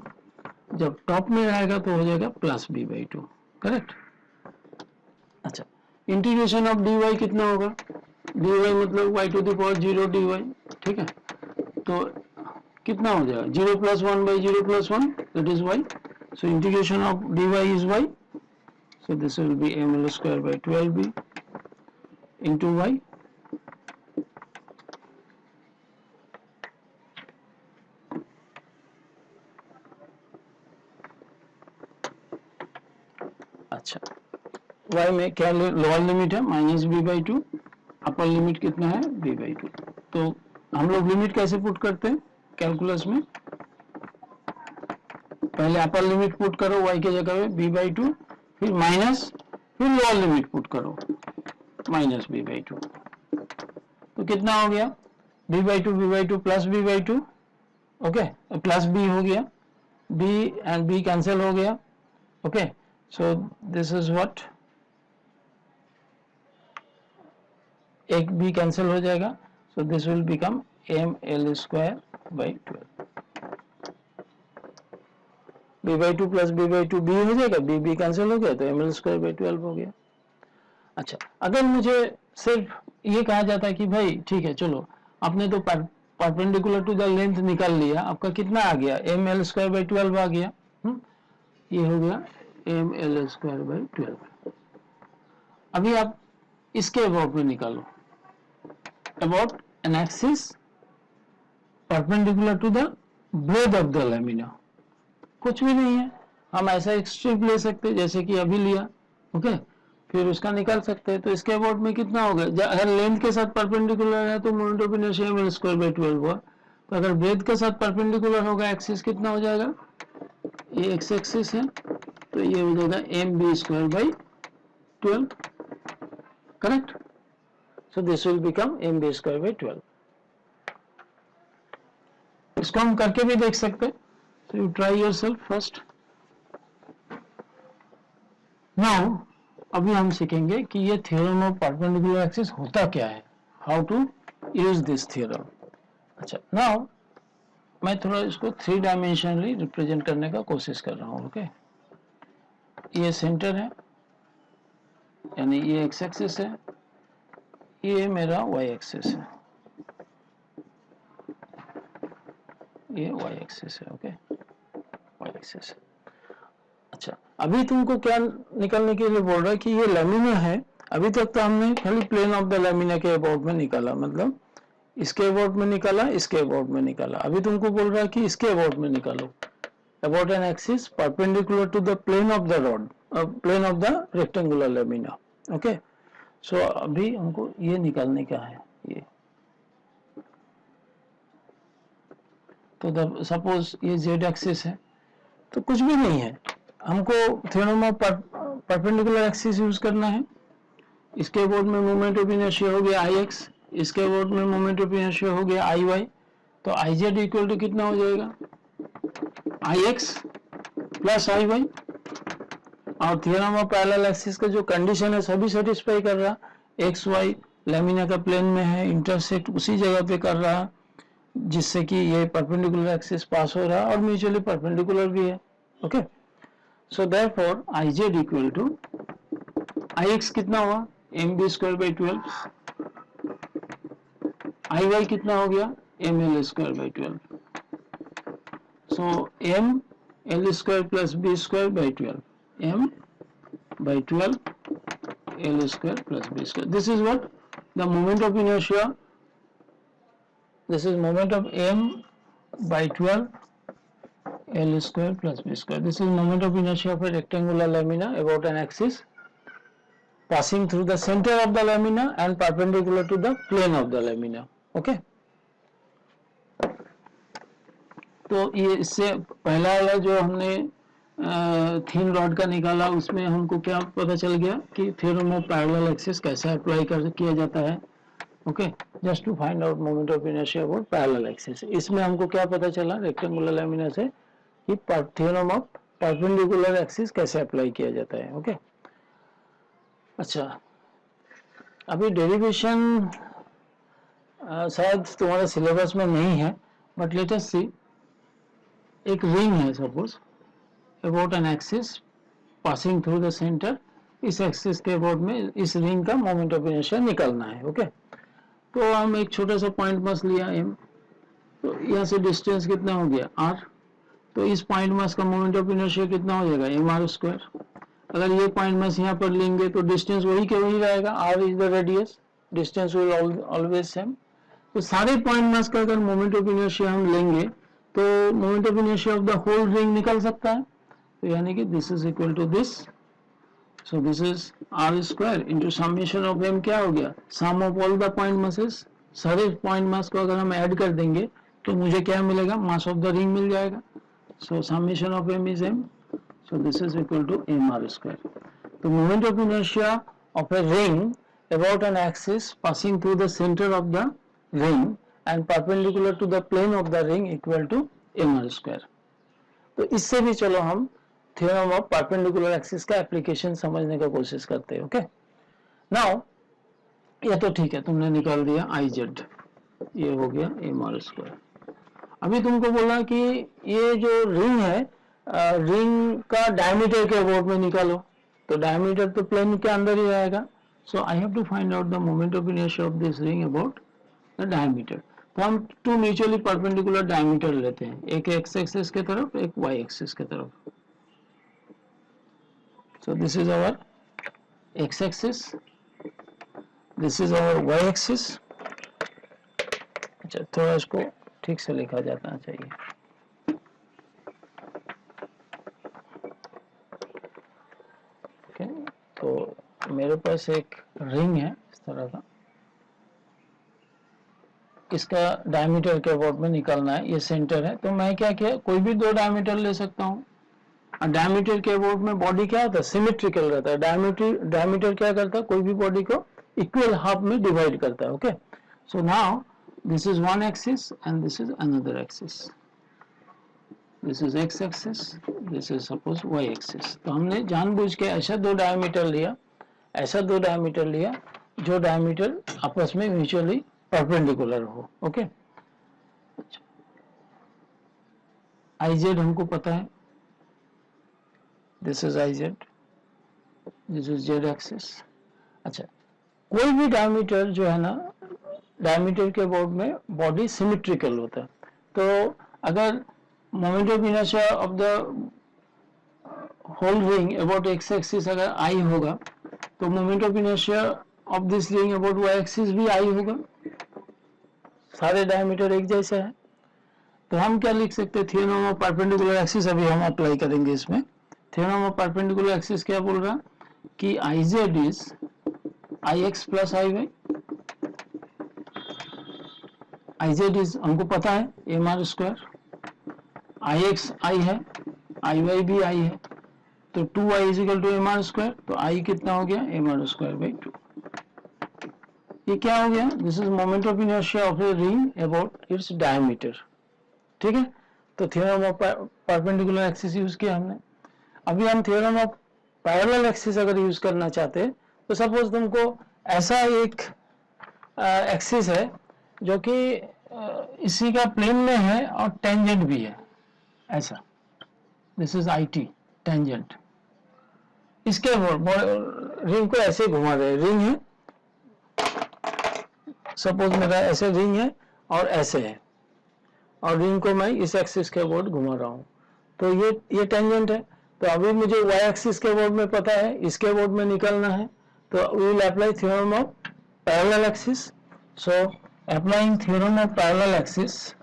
जब टॉप में रहेगा तो हो जाएगा +b/2, करेक्ट। अच्छा, इंटीग्रेशन ऑफ dy कितना होगा, dy मतलब y⁴ dy, ठीक है। तो कितना हो जाएगा, 0 + 1/0 + 1, that is y. So integration of dy is y. So this will be ml²/12b into y. अच्छा, y में क्या लोअर लिमिट है -b/2, अपर लिमिट कितना है b/2। तो हम लोग लिमिट कैसे पुट करते हैं कैलकुलस में, पहले अपर लिमिट पुट करो y के जगह पे b/2, फिर माइनस, फिर लोअर लिमिट पुट करो -b/2। तो कितना हो गया, b/2 plus b/2, okay, plus b हो गया, b एंड b कैंसिल हो गया। Okay, so this is what, एक b कैंसिल हो जाएगा, so this will become ml²/12। b/2 plus b/2 b हो जाएगा, b कैंसिल हो गया तो ml²/12 हो गया। अच्छा, अगर मुझे सिर्फ ये कहा जाता है कि भाई ठीक है चलो आपने तो परपेंडिकुलर टू द लेंथ निकाल लिया, आपका कितना आ गया, ml²/12 आ गया। ये हो गया ml²/12। अभी आप इसके अबाउट में निकालो, about an axis perpendicular to the blade of the lamina। कुछ भी नहीं है, हम ऐसा एक स्ट्रिप ले सकते हैं जैसे कि अभी लिया, ओके, फिर उसका निकाल सकते हैं। तो इसके अबाउट में कितना होगा, अगर लेंथ के साथ परपेंडिकुलर है तो मोमेंट ऑफ इनर्शिया ml²/12 हुआ। तो अगर ब्रेथ के साथ परपेंडिकुलर होगा एक्सिस कितना हो जाएगा, ये एक्स एक्सिस है तो ये हो जाएगा mb²/12, correct. So this will become mb²/12। इसको हम करके भी देख सकते हैं। So you try yourself first. Now अभी हम सीखेंगे कि ये थ्योरम ऑफ परपेंडिकुलर एक्सिस होता क्या है, how to use this theorem. अच्छा, नाउ मैं थोड़ा इसको 3 डायमेंशनली रिप्रेजेंट करने का कोशिश कर रहा हूँ। ओके, ये सेंटर है, यानी ये एक्स एक्सिस है, ये मेरा y एक्सिस है, ये y एक्सिस है, ओके, y एक्सिस है। अच्छा, अभी तुमको क्या निकालने के लिए बोल रहा है कि ये लैमिना है। अभी तक तो हमने खाली प्लेन ऑफ द लैमिना के अबाउट में निकाला, मतलब इसके अबाउट में निकाला, इसके अबाउट में निकाला। अभी तुमको बोल रहा है कि इसके अबाउट में निकालो, about an axis perpendicular to the plane of the rod, plane of the rectangular lamina. Okay, so अभी हमको ये निकालने का है, ये तो सपोज ये जेड एक्सिस है, तो कुछ भी नहीं है, हमको theorem of perpendicular axis use करना है। इसके अबाउट में मोमेंट ऑफ इनर्शिया हो गया आई एक्स, इसके अबाउट में मोमेंट ऑफ इनर्शिया हो गया आई वाई, तो आई जेड इक्वल टू कितना हो जाएगा, आई एक्स प्लस आई वाई। और थ्योरम ऑफ पैरेलल एक्सिस का जो कंडीशन है सभी सेटिस्फाई कर रहा, एक्स वाई लेमिना का प्लेन में है, इंटरसेक्ट उसी जगह पे कर रहा, जिससे कि ये परपेंडिकुलर एक्सिस पास हो रहा है और म्यूचुअली परपेंडिकुलर भी है। Okay, so therefore I Z equal to I X कितना हुआ, M B square by 12, I Y कितना हो गया, M L square by 12, so M L square plus B square by 12, M by 12 L square plus B square. This is what the moment of inertia. This is moment of M by 12 L square plus B square. This is moment of inertia of a rectangular lamina about an axis passing through the center of the lamina and perpendicular to the plane of the lamina. Okay. तो ये इससे पहला वाला जो हमने थिन रॉड का निकाला, उसमें हमको क्या पता चल गया कि थ्योरम ऑफ पैरेलल एक्सिस कैसे अप्लाई कर किया जाता है। Okay, just to find out moment of inertia about parallel axis. इसमें हमको क्या पता चला रेक्टेंगुलर लेमिना से कि थ्योरम ऑफ परपेंडिकुलर एक्सिस कैसे अप्लाई किया जाता है। ओके, अच्छा, अभी डेरिवेशन शायद तुम्हारे सिलेबस में नहीं है, बट लेट अस सी। एक रिंग है suppose about an axis passing through the centre, इस एक्सिस के अबाउट में इस रिंग का मोमेंट ऑफ इनर्शिया निकालना है। ओके, तो हम एक छोटा सा पॉइंट मास लिया m, तो यहाँ से डिस्टेंस कितना हो गया r, तो इस पॉइंट मास का मोमेंट ऑफ इनर्शिया कितना हो जाएगा एम आर स्क्वायर। अगर ये पॉइंट मास यहाँ पर लेंगे तो डिस्टेंस वही के वही रहेगा, r is the radius, distance will always same. तो सारे पॉइंट मास का अगर मोमेंट ऑफ इनर्शिया हम लेंगे तो moment of inertia of the whole ring निकल सकता है। तो यानी कि this is equal to this, so this is R square into summation of M, क्या हो गया sum of all the point masses. सारे पॉइंट मास को अगर हम ऐड कर देंगे तो मुझे क्या मिलेगा, मास ऑफ द रिंग मिल जाएगा। So summation of M is M, so this is equal to M R square. तो moment of inertia of a ring about an axis passing through the centre of the ring and perpendicular to the plane of the ring equal to m r square। तो इससे भी चलो हम थ्योरम ऑफ परपेंडिकुलर एक्सिस का एप्लीकेशन समझने का कोशिश करते हैं। ओके, नाउ ये तो ठीक है, तुमने निकाल दिया आई जेड, ये हो गया एम आर स्क्वायर। अभी तुमको बोला कि ये जो रिंग है, रिंग का डायमीटर के अबाउट में निकालो, तो डायमीटर तो प्लेन के अंदर ही रहेगा। So I have to find out the moment of inertia of this ring about the diameter. तो हम टू म्यूचुअली परपेंडिकुलर डायमीटर लेते हैं, एक एक्स एक्सिस के तरफ, एक वाई एक्सिस के तरफ। So this is our X axis, this is our Y axis. अच्छा, थोड़ा इसको ठीक से लिखा जाना चाहिए। ओके, तो मेरे पास एक रिंग है इस तरह का, इसका डायमीटर के अबाउट में निकालना है, ये सेंटर है। तो मैं क्या किया, कोई भी दो डायमीटर ले सकता हूँ। डायमीटर के अबाउट में बॉडी क्या होता है, सिमेट्रिकल रहता है। डायमीटर क्या करता है, कोई भी बॉडी को इक्वल हाफ में डिवाइड करता है। Okay, so now this is one axis and this is another axis, this is X axis, this is suppose Y axis. तो हमने जानबूझ के ऐसा दो डायमीटर लिया, ऐसा दो डायमीटर लिया जो डायमीटर आपस में म्यूचुअली परपेंडिकुलर हो। ओके, आई जेड हमको पता है, this is I Z, this is Z axis. अच्छा, कोई भी डायमीटर जो है ना, डायमीटर के अबाउट में बॉडी सिमेट्रिकल होता है। तो अगर moment of inertia of the whole ring about x axis अगर आई होगा, तो moment of inertia of this ring about Y axis भी आई होगा। सारे डायमीटर एक जैसे हैं, तो हम क्या लिख सकते हैं, थ्योरम ऑफ परपेंडिकुलर एक्सिस अभी हम अप्लाई करेंगे इसमें। थ्योरम ऑफ परपेंडिकुलर एक्सिस क्या बोल रहा कि I Z is I X plus I Y. I Z is हमको पता है M R square, I X I है, आई वाई भी आई है, तो 2i is equal to M R square, तो आई कितना हो गया एम आर स्क्वायर बाई 2। ये क्या हो गया, this is moment of inertia of a ring about its diameter. ठीक है, तो theorem of perpendicular axis use किया हमने। अभी हम थ्योरम ऑफ पैरेलल एक्सिस अगर यूज करना चाहते हैं, तो सपोज तुमको ऐसा एक एक्सिस है जो कि इसी का प्लेन में है और टेंजेंट भी है, ऐसा, this is I T tangent. इसके रिंग को ऐसे घुमा रहे, रिंग है, सपोज मेरा ऐसे रिंग है और ऐसे है, और रिंग को मैं इस एक्सिस के अबाउट घुमा रहा हूँ, तो ये टेंजेंट है। तो अभी मुझे y एक्सिस के अबाउट में पता है, इसके अबाउट में निकलना है, तो we will apply theorem of parallel axis. So applying theorem of parallel axis,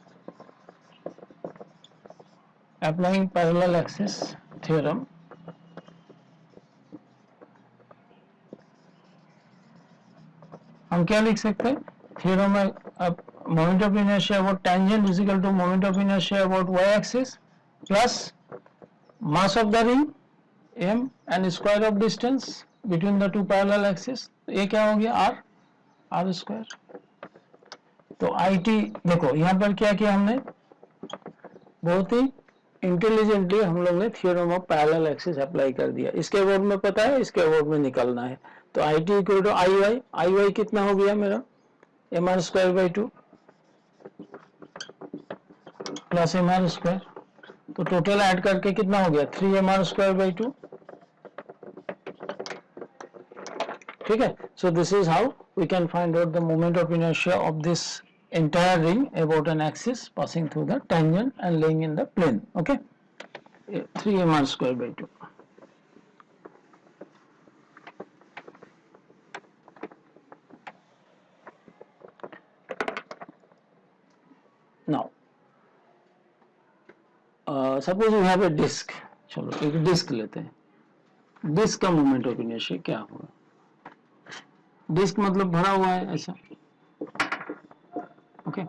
applying parallel axis theorem, हम क्या लिख सकते हैं, theorem moment of inertia about tangent is equal to moment of inertia about y axis plus mass of the ring m and square of distance between the two parallel axes। ये क्या हो गया r स्क्वायर। तो आई टी देखो यहाँ पर क्या किया हमने, बहुत ही इंटेलिजेंटली हम लोग ने theorem of parallel axis apply कर दिया। इसके अबाउट में पता है, इसके अबाउट में निकलना है, तो I T equal to I Y कितना हो गया मेरा M R square by 2 plus M R square, तो टोटल ऐड करके कितना हो गया 3mr स्क्वायर बाई 2। ठीक है, so this is how we can find out the moment of inertia of this entire ring about an axis passing through the tangent and laying in the plane. Okay, 3mr square by 2. Now suppose we have a disk, चलो एक डिस्क लेते हैं, डिस्क का मोमेंट ऑफ इनर्शिया क्या होगा, डिस्क मतलब भरा हुआ है ऐसा। ओके,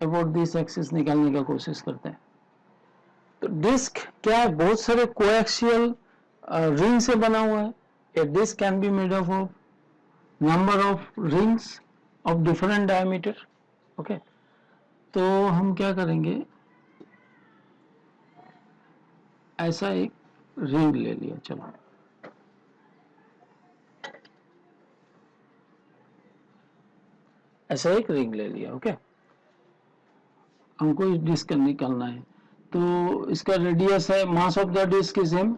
अबाउट दिस एक्सिस निकालने का कोशिश करते हैं। तो डिस्क क्या है, बहुत सारे कोएक्सियल रिंग से बना हुआ है। A disc can be made of number of rings of different diameter. Okay, तो हम क्या करेंगे, ऐसा एक रिंग ले लिया, चलो ऐसा एक रिंग ले लिया। ओके, हमको इस डिस्क का निकालना है, तो इसका रेडियस है, mass of the disc is m,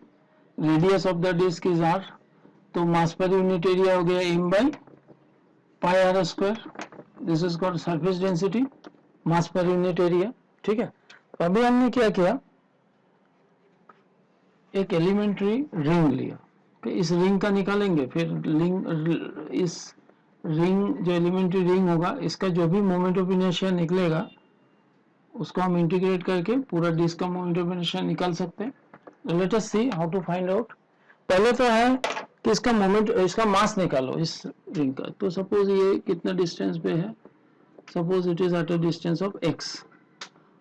radius of the disc is r, तो मास पर यूनिट एरिया हो गया m by pi R square. This is called surface density, mass per unit area. ठीक है, तो अभी हमने क्या किया, एक एलिमेंट्री रिंग लिया, तो इस रिंग का निकालेंगे, फिर इस रिंग जो एलिमेंट्री रिंग होगा, इसका जो भी मोमेंट ऑफ इनर्शिया निकलेगा उसको हम इंटीग्रेट करके पूरा डिस्क का मोमेंट ऑफ इनर्शिया निकाल सकते हैं। Let us see how to find out. पहले तो है कि इसका मोमेंट, इसका मास निकालो इस रिंग का। तो सपोज ये कितना डिस्टेंस पे है, suppose it is at a distance of x,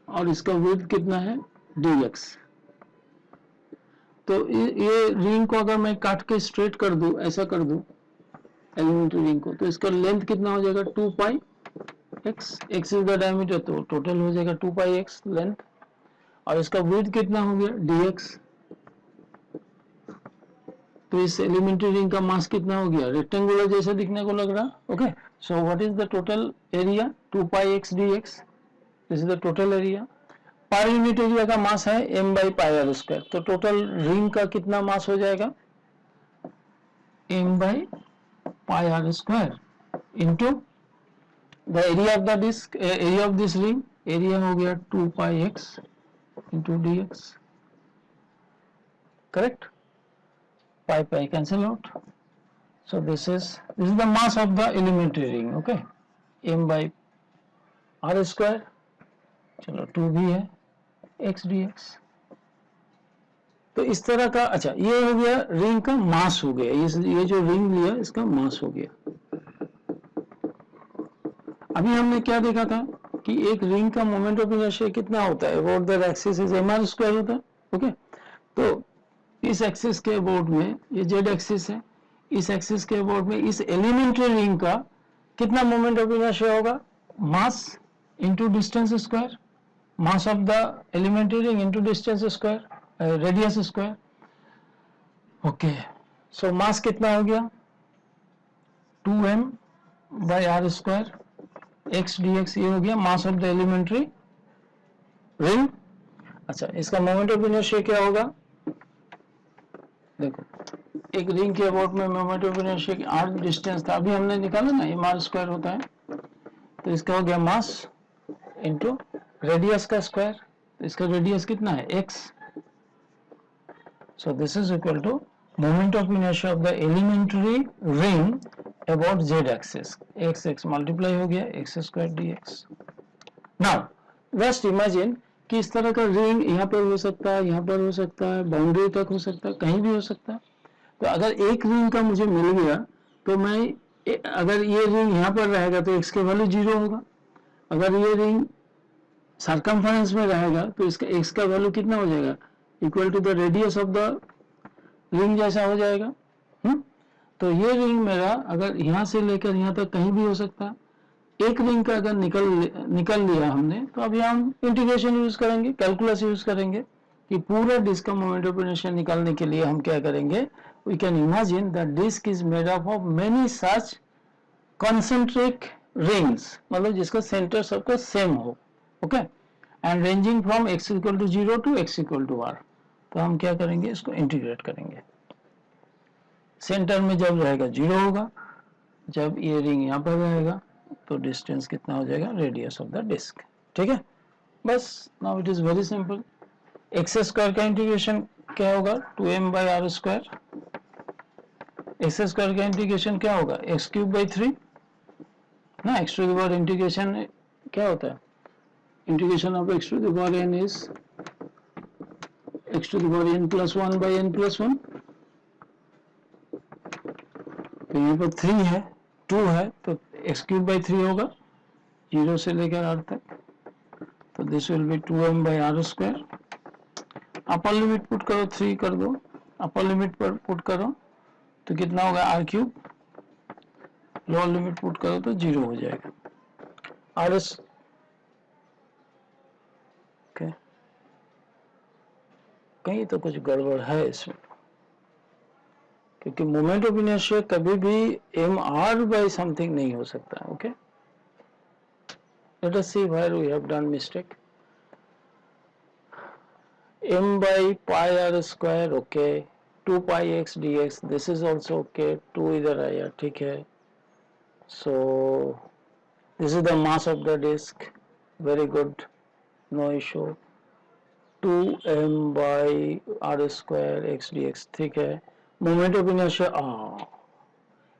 और इसका विड्थ कितना है dx। तो ये रिंग को अगर मैं काट के स्ट्रेट कर दूं, ऐसा कर दूं एलिमेंट्री रिंग को, तो इसका लेंथ कितना हो जाएगा 2 pi x, x is the diameter, तो टोटल हो जाएगा 2 पाई x लेंथ, और इसका विड्थ कितना हो गया dx। तो इस एलिमेंट्री रिंग का मास कितना हो गया, रेक्टेंगुलर जैसा दिखने को लग रहा। Okay, so what is the total area, 2 pi x dx, this is the total area. Per unit area का मास है m by pi R square, तो टोटल रिंग का कितना मास हो जाएगा m by pi R square into the area of the disc, area of this ring, area हो गया 2 pi x into dx। Correct, pi pi cancel out, So this is the mass of the elementary ring. Okay, m by r square, चलो 2 भी है x dx. तो इस तरह का, अच्छा ये हो गया रिंग का मास हो गया, ये जो रिंग लिया इसका मास हो गया. अभी हमने क्या देखा था कि एक रिंग का मोमेंट ऑफ इनर्शिया कितना होता है, about the axis is mr square होता है. ओके, तो इस एक्सिस के अबाउट में, ये जेड एक्सिस है, इस एक्सिस के अबाउट में इस एलिमेंट्री रिंग का कितना मोमेंट ऑफ इनर्शिया होगा, mass into distance square, mass of the elementary ring into distance square, radius square. Okay, so mass कितना हो गया 2m by R square x dx, ये हो गया mass of the elementary ring. अच्छा, इसका मोमेंट ऑफ इनर्शिया क्या होगा, देखो एक रिंग के अबाउट में मोमेंट ऑफ इनर्शिया की r डिस्टेंस था, अभी हमने निकाला ना, ये r स्क्वायर होता है, तो इसका हो गया मास इनटू रेडियस का स्क्वायर, तो इसका रेडियस कितना है x. So this is equal to moment of inertia of the elementary ring about z axis. x multiply हो गया x square dx. Now just imagine कि इस तरह का रिंग यहाँ पर हो सकता है, यहाँ पर हो सकता है, बाउंड्री तक हो सकता है, कहीं भी हो सकता है. तो अगर एक रिंग का मुझे मिल गया तो मैं, अगर ये रिंग यहाँ पर रहेगा तो x के वैल्यू 0 होगा, अगर ये रिंग सर्कमफरेंस में रहेगा तो इसका x का वैल्यू कितना हो जाएगा, equal to the radius of the ring जैसा हो जाएगा. तो ये रिंग मेरा अगर यहाँ से लेकर यहाँ तक कहीं भी हो सकता है. एक रिंग का अगर निकल लिया हमने, तो अभी हम इंटीग्रेशन यूज करेंगे, कैलकुलस यूज करेंगे कि पूरा डिस्क का मोमेंट ऑफ इनर्शिया निकालने के लिए हम क्या करेंगे, we can imagine the disc is made up of many such concentric rings, मतलब जिसका सेंटर सबका सेम हो. Okay, and ranging from x equal to 0 to x equal to r. तो हम क्या करेंगे, इसको इंटीग्रेट करेंगे. सेंटर में जब रहेगा 0 होगा, जब ये रिंग यहाँ पर रहेगा तो डिस्टेंस कितना हो जाएगा, रेडियस ऑफ द डिस्क. ठीक है, बस. Now it is very simple. X square का इंटीग्रेशन क्या होगा, 2m by R square. X square का इंटीग्रेशन क्या होगा, एक्स क्यूब बाई 3 ना. X to the power integration क्या होता है, integration of x to the power n is x to the power n plus 1 by n plus 1. तो यहाँ पर 3 है, 2 है, तो x क्यूब बाई 3 होगा 0 से लेकर r तक. तो this will be 2m by R square. Upper limit put करो, 3 कर दो, अपर लिमिट पर पुट करो तो कितना होगा r cube, lower limit put करो तो 0 हो जाएगा. आर कहीं तो कुछ गड़बड़ है इसमें, क्योंकि मोमेंट ऑफ इनर्शिया कभी भी mr बाय समथिंग नहीं हो सकता. Okay, let us see where we have done mistake. m by pi R square, okay, 2 pi x dx, this is also okay, 2 इधर आया, ठीक है. So this is the mass of the disc, very good, no issue. 2m by R square X D X, ठीक है. Moment of inertia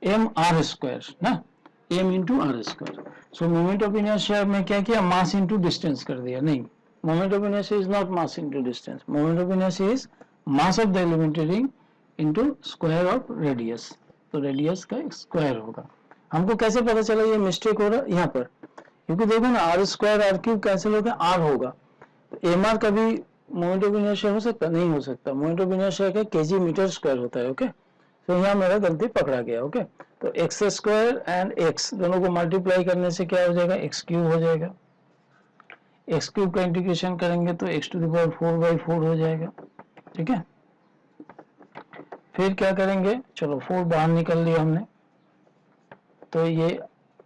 m R square ना, m into R square. So moment of inertia में क्या किया, मास इंटू डिस्टेंस कर दिया. नहीं, moment of inertia is not mass into distance. Moment of inertia is mass of the elementary ring into square of radius. तो रेडियस का स्क्वायर होगा. हमको कैसे पता चला ये मिस्टेक हो रहा है यहाँ पर, क्योंकि देखो ना, R square R cube cancel होकर आर होगा. एम आर कभी मोमेंट ऑफ इनर्शिया हो सकता, नहीं हो सकता. मोमेंट ऑफ इनर्शिया का केजी मीटर स्क्वायर होता है. ओके, तो यहाँ मेरा गलती पकड़ा गया. ओके, तो एक्स स्क्वायर एंड एक्स दोनों को मल्टीप्लाई करने से क्या हो जाएगा, एक्स क्यूब हो जाएगा. एक्स क्यूब का इंटीग्रेशन करेंगे तो X to the power 4 by 4 हो जाएगा. ठीक है, फिर क्या करेंगे, चलो 4 बाहर निकल लिया हमने, तो ये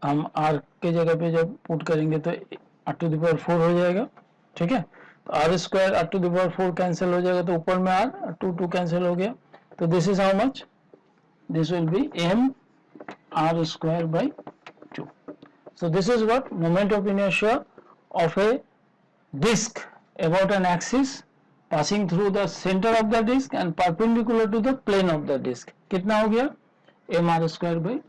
हम आर के जगह पे जब पुट करेंगे तो आर टू द पावर 4 हो जाएगा. ठीक है, तो R square R to the power 4 cancel हो जाएगा, तो ऊपर में आर 2 कैंसिल हो गया. तो this is how much, this will B m r square by 2. So this is what moment of inertia of a disk about an axis passing through the center of the disk and perpendicular to the plane of the disk. कितना हो गया, एम आर स्क्वायर बाई।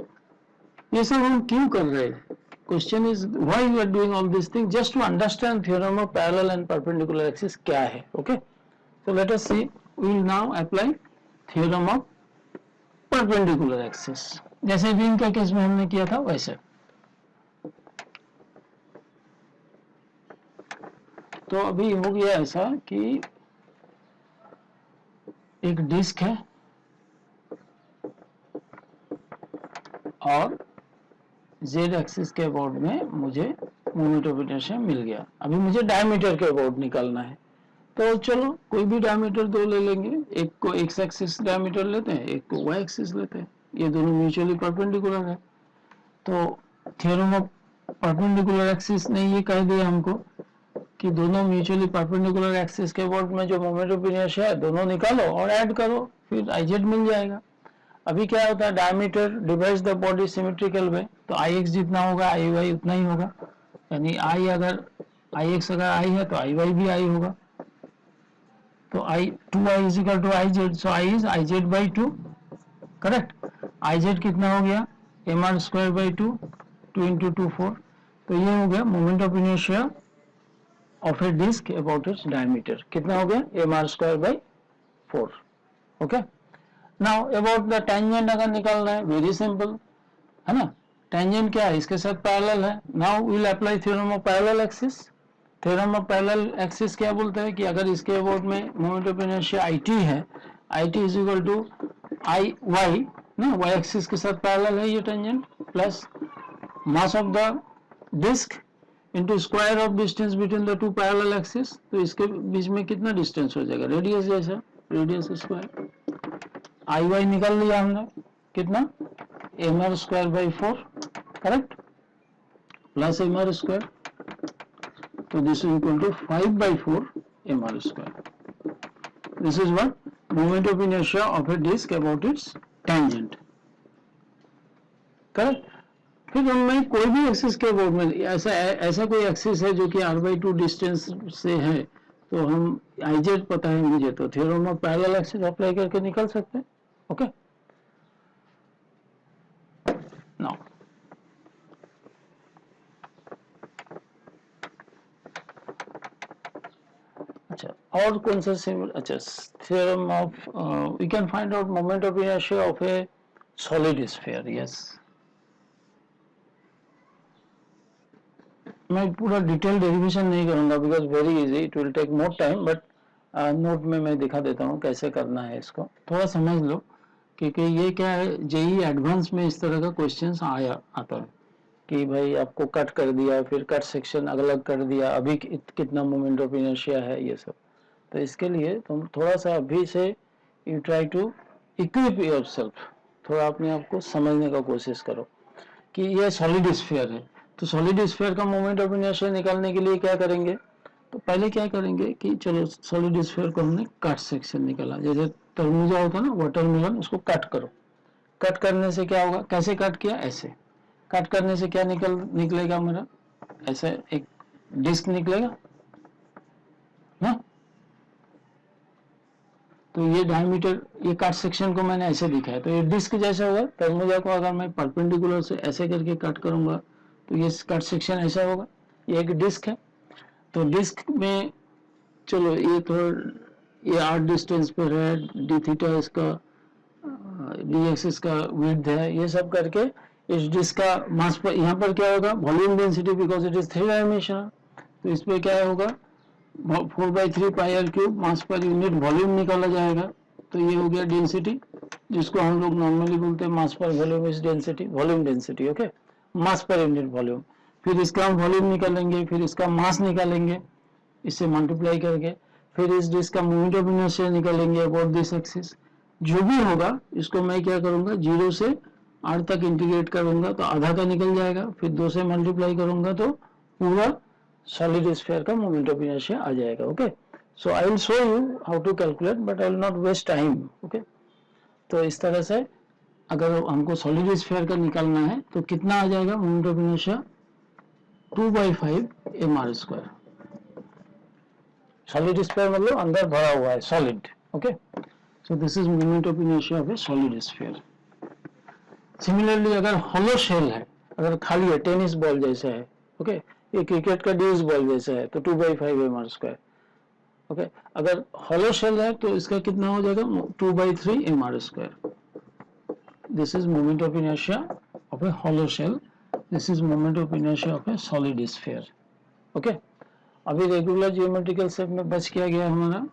ये सब हम क्यों कर रहे हैं? Question is why we are doing all this thing, just to understand theorem of parallel and perpendicular axis क्या है। Okay, so let us see, we will now apply theorem of perpendicular axis, जैसे रिंग का केस में हमने किया था वैसे। तो अभी हो गया ऐसा कि एक डिस्क है और जेड एक्सिस के अबाउट में मुझे मोमेंट ऑफ इनर्शिया मिल गया। अभी मुझे डायमीटर के अबाउट निकालना है, तो चलो कोई भी डायमीटर दो ले लेंगे, एक को एक्स एक्सिस डायमीटर लेते हैं, एक को वाई एक्सिस लेते हैं, ये दोनों म्यूचुअली परपेंडिकुलर है। तो थ्योरम ऑफ परपेंडिकुलर एक्सिस ने ये कह दिया हमको कि दोनों म्यूचुअली परपेंडिकुलर एक्सिस के अबाउट में जो मोमेंट ऑफ इनर्शिया है दोनों निकालो और ऐड करो, फिर आई जेड मिल जाएगा। अभी क्या होता है, diameter divides the body symmetrical way, तो आई एक्स जितना होगा आई वाई उतना ही होगा, यानी आई अगर आई एक्स अगर आई है तो आई वाई भी आई होगा। तो I 2i is equal to I Z, so I is I Z by 2, correct. I Z कितना हो गया, M R square by 2, 2 into 2 4। तो ये हो गया moment of inertia of a disc about its diameter, कितना हो गया, M R square by 4। Okay, now about the tangent अगर निकालना है, वेरी सिंपल है ना, टेंजेंट क्या है, इसके साथ पैरेलल है। Now we will apply theorem of parallel axis. Theorem of parallel axis क्या बोलते हैं कि अगर इसके अबाउट में moment of inertia I T है, I T is equal to I Y ना, वाई एक्सिस के साथ पैरेलल है ये tangent, plus mass of the disc into square of distance between the two parallel axis. तो इसके बीच में कितना डिस्टेंस हो जाएगा, रेडियस जैसा, रेडियस स्क्वायर। आई वाई निकाल लिया हमने, कितना, M R square by 4, correct, plus M R square, तो this is equal to 5 by 4 M R square. This is what, moment of inertia of a disc about its tangent, correct. फिर मैं कोई भी एक्सिस के अबाउट में, ऐसा कोई एक्सिस है जो कि r बाई 2 डिस्टेंस से है, तो हम आई जेड पता है मुझे, तो theorem of parallel axis apply करके निकल सकते हैं। ओके, नाउ अच्छा और कौन सा सिंबल, अच्छा theorem of we can find out moment of inertia of a solid sphere. Yes, मैं पूरा डिटेल डेरिवेशन नहीं करूंगा because very easy, it will take more time, but note में मैं दिखा देता हूँ कैसे करना है इसको, थोड़ा समझ लो, क्योंकि ये क्या है, जेई एडवांस में इस तरह का क्वेश्चंस आता है कि भाई आपको कट कर दिया, फिर कट सेक्शन अलग कर दिया, अभी कितना मोमेंट ऑफ इनर्शिया है ये सब। तो इसके लिए तुम थोड़ा सा अभी से you try to equip yourself, थोड़ा अपने आप को समझने का कोशिश करो कि ये सॉलिड स्फीयर है। तो सॉलिड स्फीयर का मोमेंट ऑफ इनर्शिया निकालने के लिए क्या करेंगे, तो पहले क्या करेंगे कि चलो सॉलिड स्फीयर को हमने कट सेक्शन निकाला, जैसे तरबूजा होता है ना, वाटरमेलन, उसको कट करो। कट करने से क्या होगा, कैसे कट किया, ऐसे कट करने से क्या निकलेगा मेरा, ऐसे एक डिस्क निकलेगा ना। तो ये डायमीटर, ये कट सेक्शन को मैंने ऐसे दिखाया, तो ये डिस्क जैसा होगा। तरबूजा को अगर मैं परपेंडिकुलर से ऐसे करके कट करूंगा तो ये कट सेक्शन ऐसा होगा, ये एक डिस्क है। तो डिस्क में चलो ये थोड़ा, ये आर डिस्टेंस पर है, डी थीटा इसका, डी एक्सिस का विड्थ है, ये सब करके इस डिस्क का मास पर, यहाँ पर क्या होगा, volume density, because it is 3 dimensional, तो इस पर क्या होगा, 4/3 पाई are cube mass per unit volume निकाला जाएगा। तो ये हो गया डेंसिटी, जिसको हम लोग नॉर्मली बोलते हैं मास पर volume is density, volume density, okay, mass per unit volume. फिर इसका हम वॉल्यूम निकालेंगे, फिर इसका मास निकालेंगे इससे मल्टीप्लाई करके, फिर इस डिस्क का मोमेंट ऑफ इनर्शिया निकालेंगे अबाउट दिस एक्सिस। जो भी होगा इसको मैं क्या करूंगा, 0 से r तक इंटीग्रेट करूंगा तो आधा का निकल जाएगा, फिर 2 से मल्टीप्लाई करूंगा तो पूरा सॉलिड स्फीयर का मोमेंट ऑफ इनर्शिया आ जाएगा। Okay, so I will show you how to calculate, but I will not waste time. Okay, तो इस तरह से अगर हमको सॉलिड स्फीयर का निकालना है तो कितना आ जाएगा moment of inertia, 2/5 mr square. Solid sphere मतलब अंदर भरा हुआ है, solid. Okay, so this is moment of inertia of a solid sphere. Similarly अगर हॉलो शेल है, अगर खाली है, टेनिस बॉल जैसा है, ओके, ये क्रिकेट का ड्यूस बॉल जैसा है, तो 2/5 mr²। ओके, अगर हॉलो शेल है तो इसका कितना हो जाएगा, 2/3 mr²। This is moment of inertia of a hollow shell, this is moment of inertia of a solid sphere. Okay, अभी रेगुलर जियोमेट्रिकल शेप में बच क्या गया हमारा,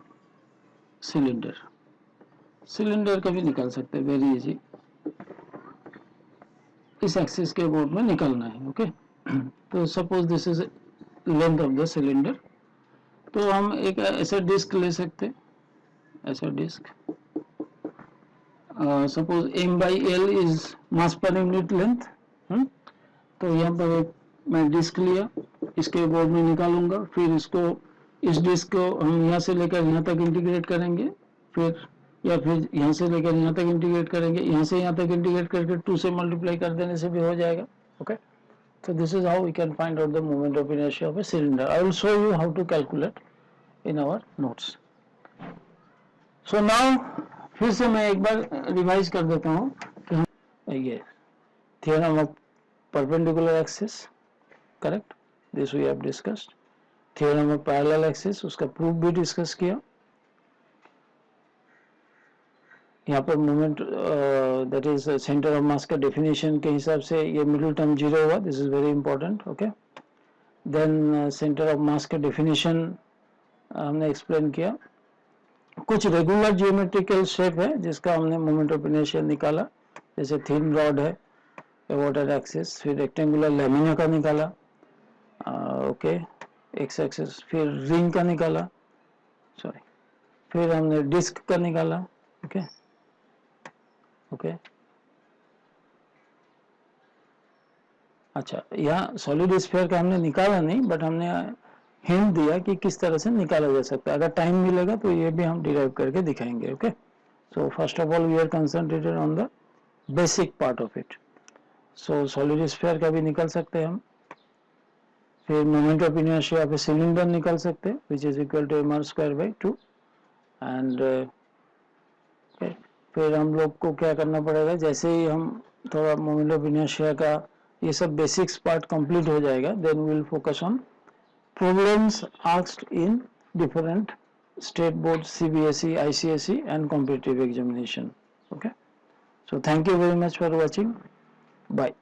सिलेंडर। सिलेंडर का भी निकाल सकते हैं, वेरी इजी। इस एक्सिस के बोर्ड में निकालना है। ओके, तो suppose this is length of the cylinder, तो हम एक ऐसा डिस्क ले सकते हैं, ऐसा disc. Suppose m/l is mass per unit length. तो यहाँ पर एक मैं डिस्क लिया, इसके बोर्ड में निकालूंगा, फिर इसको, इस डिस्क को हम यहाँ से लेकर यहाँ तक इंटीग्रेट करेंगे, फिर या फिर यहाँ से लेकर यहाँ तक इंटीग्रेट करेंगे, यहाँ से यहाँ तक इंटीग्रेट करके 2 से मल्टीप्लाई कर देने से भी हो जाएगा। Okay, so this is how we can find out the moment of inertia of a cylinder. I will show you how to calculate in our notes. So now फिर से मैं एक बार रिवाइज कर देता हूँ कि हम ये theorem of perpendicular axis, correct, this we have discussed. theorem of parallel axis, उसका प्रूफ भी डिस्कस किया। यहाँ पर moment that is centre of mass का डेफिनेशन के हिसाब से ये मिडिल टर्म 0 हुआ, this is very important. Okay, then centre of mass का डेफिनेशन हमने एक्सप्लेन किया। कुछ रेगुलर जियोमेट्रिकल शेप है जिसका हमने मोमेंट ऑफ इनर्शिया निकाला, जैसे थिन रॉड है, वाटर एक्सिस, फिर रेक्टेंगुलर लैमिना का निकाला, ओके, एक्स एक्सिस, फिर रिंग का निकाला, सॉरी, फिर हमने डिस्क का निकाला। ओके, ओके, अच्छा, यहाँ सॉलिड स्फीयर का हमने निकाला नहीं, बट हमने हिंट दिया कि किस तरह से निकाला जा सकता है। अगर टाइम मिलेगा तो ये भी हम डिराइव करके दिखाएंगे। Okay, so first of all we are concentrated on the basic part of it. So solid sphere का भी निकाल सकते हैं हम, फिर moment of inertia of a cylinder निकाल सकते हैं, which is equal to mr²/2। And फिर हम लोग को क्या करना पड़ेगा, जैसे ही हम थोड़ा मोमेंट ऑफ इनर्शिया का ये सब बेसिक्स पार्ट कंप्लीट हो जाएगा, then we will focus on problems asked in different state board, CBSE, ICSE and competitive examination. Okay, so thank you very much for watching. Bye.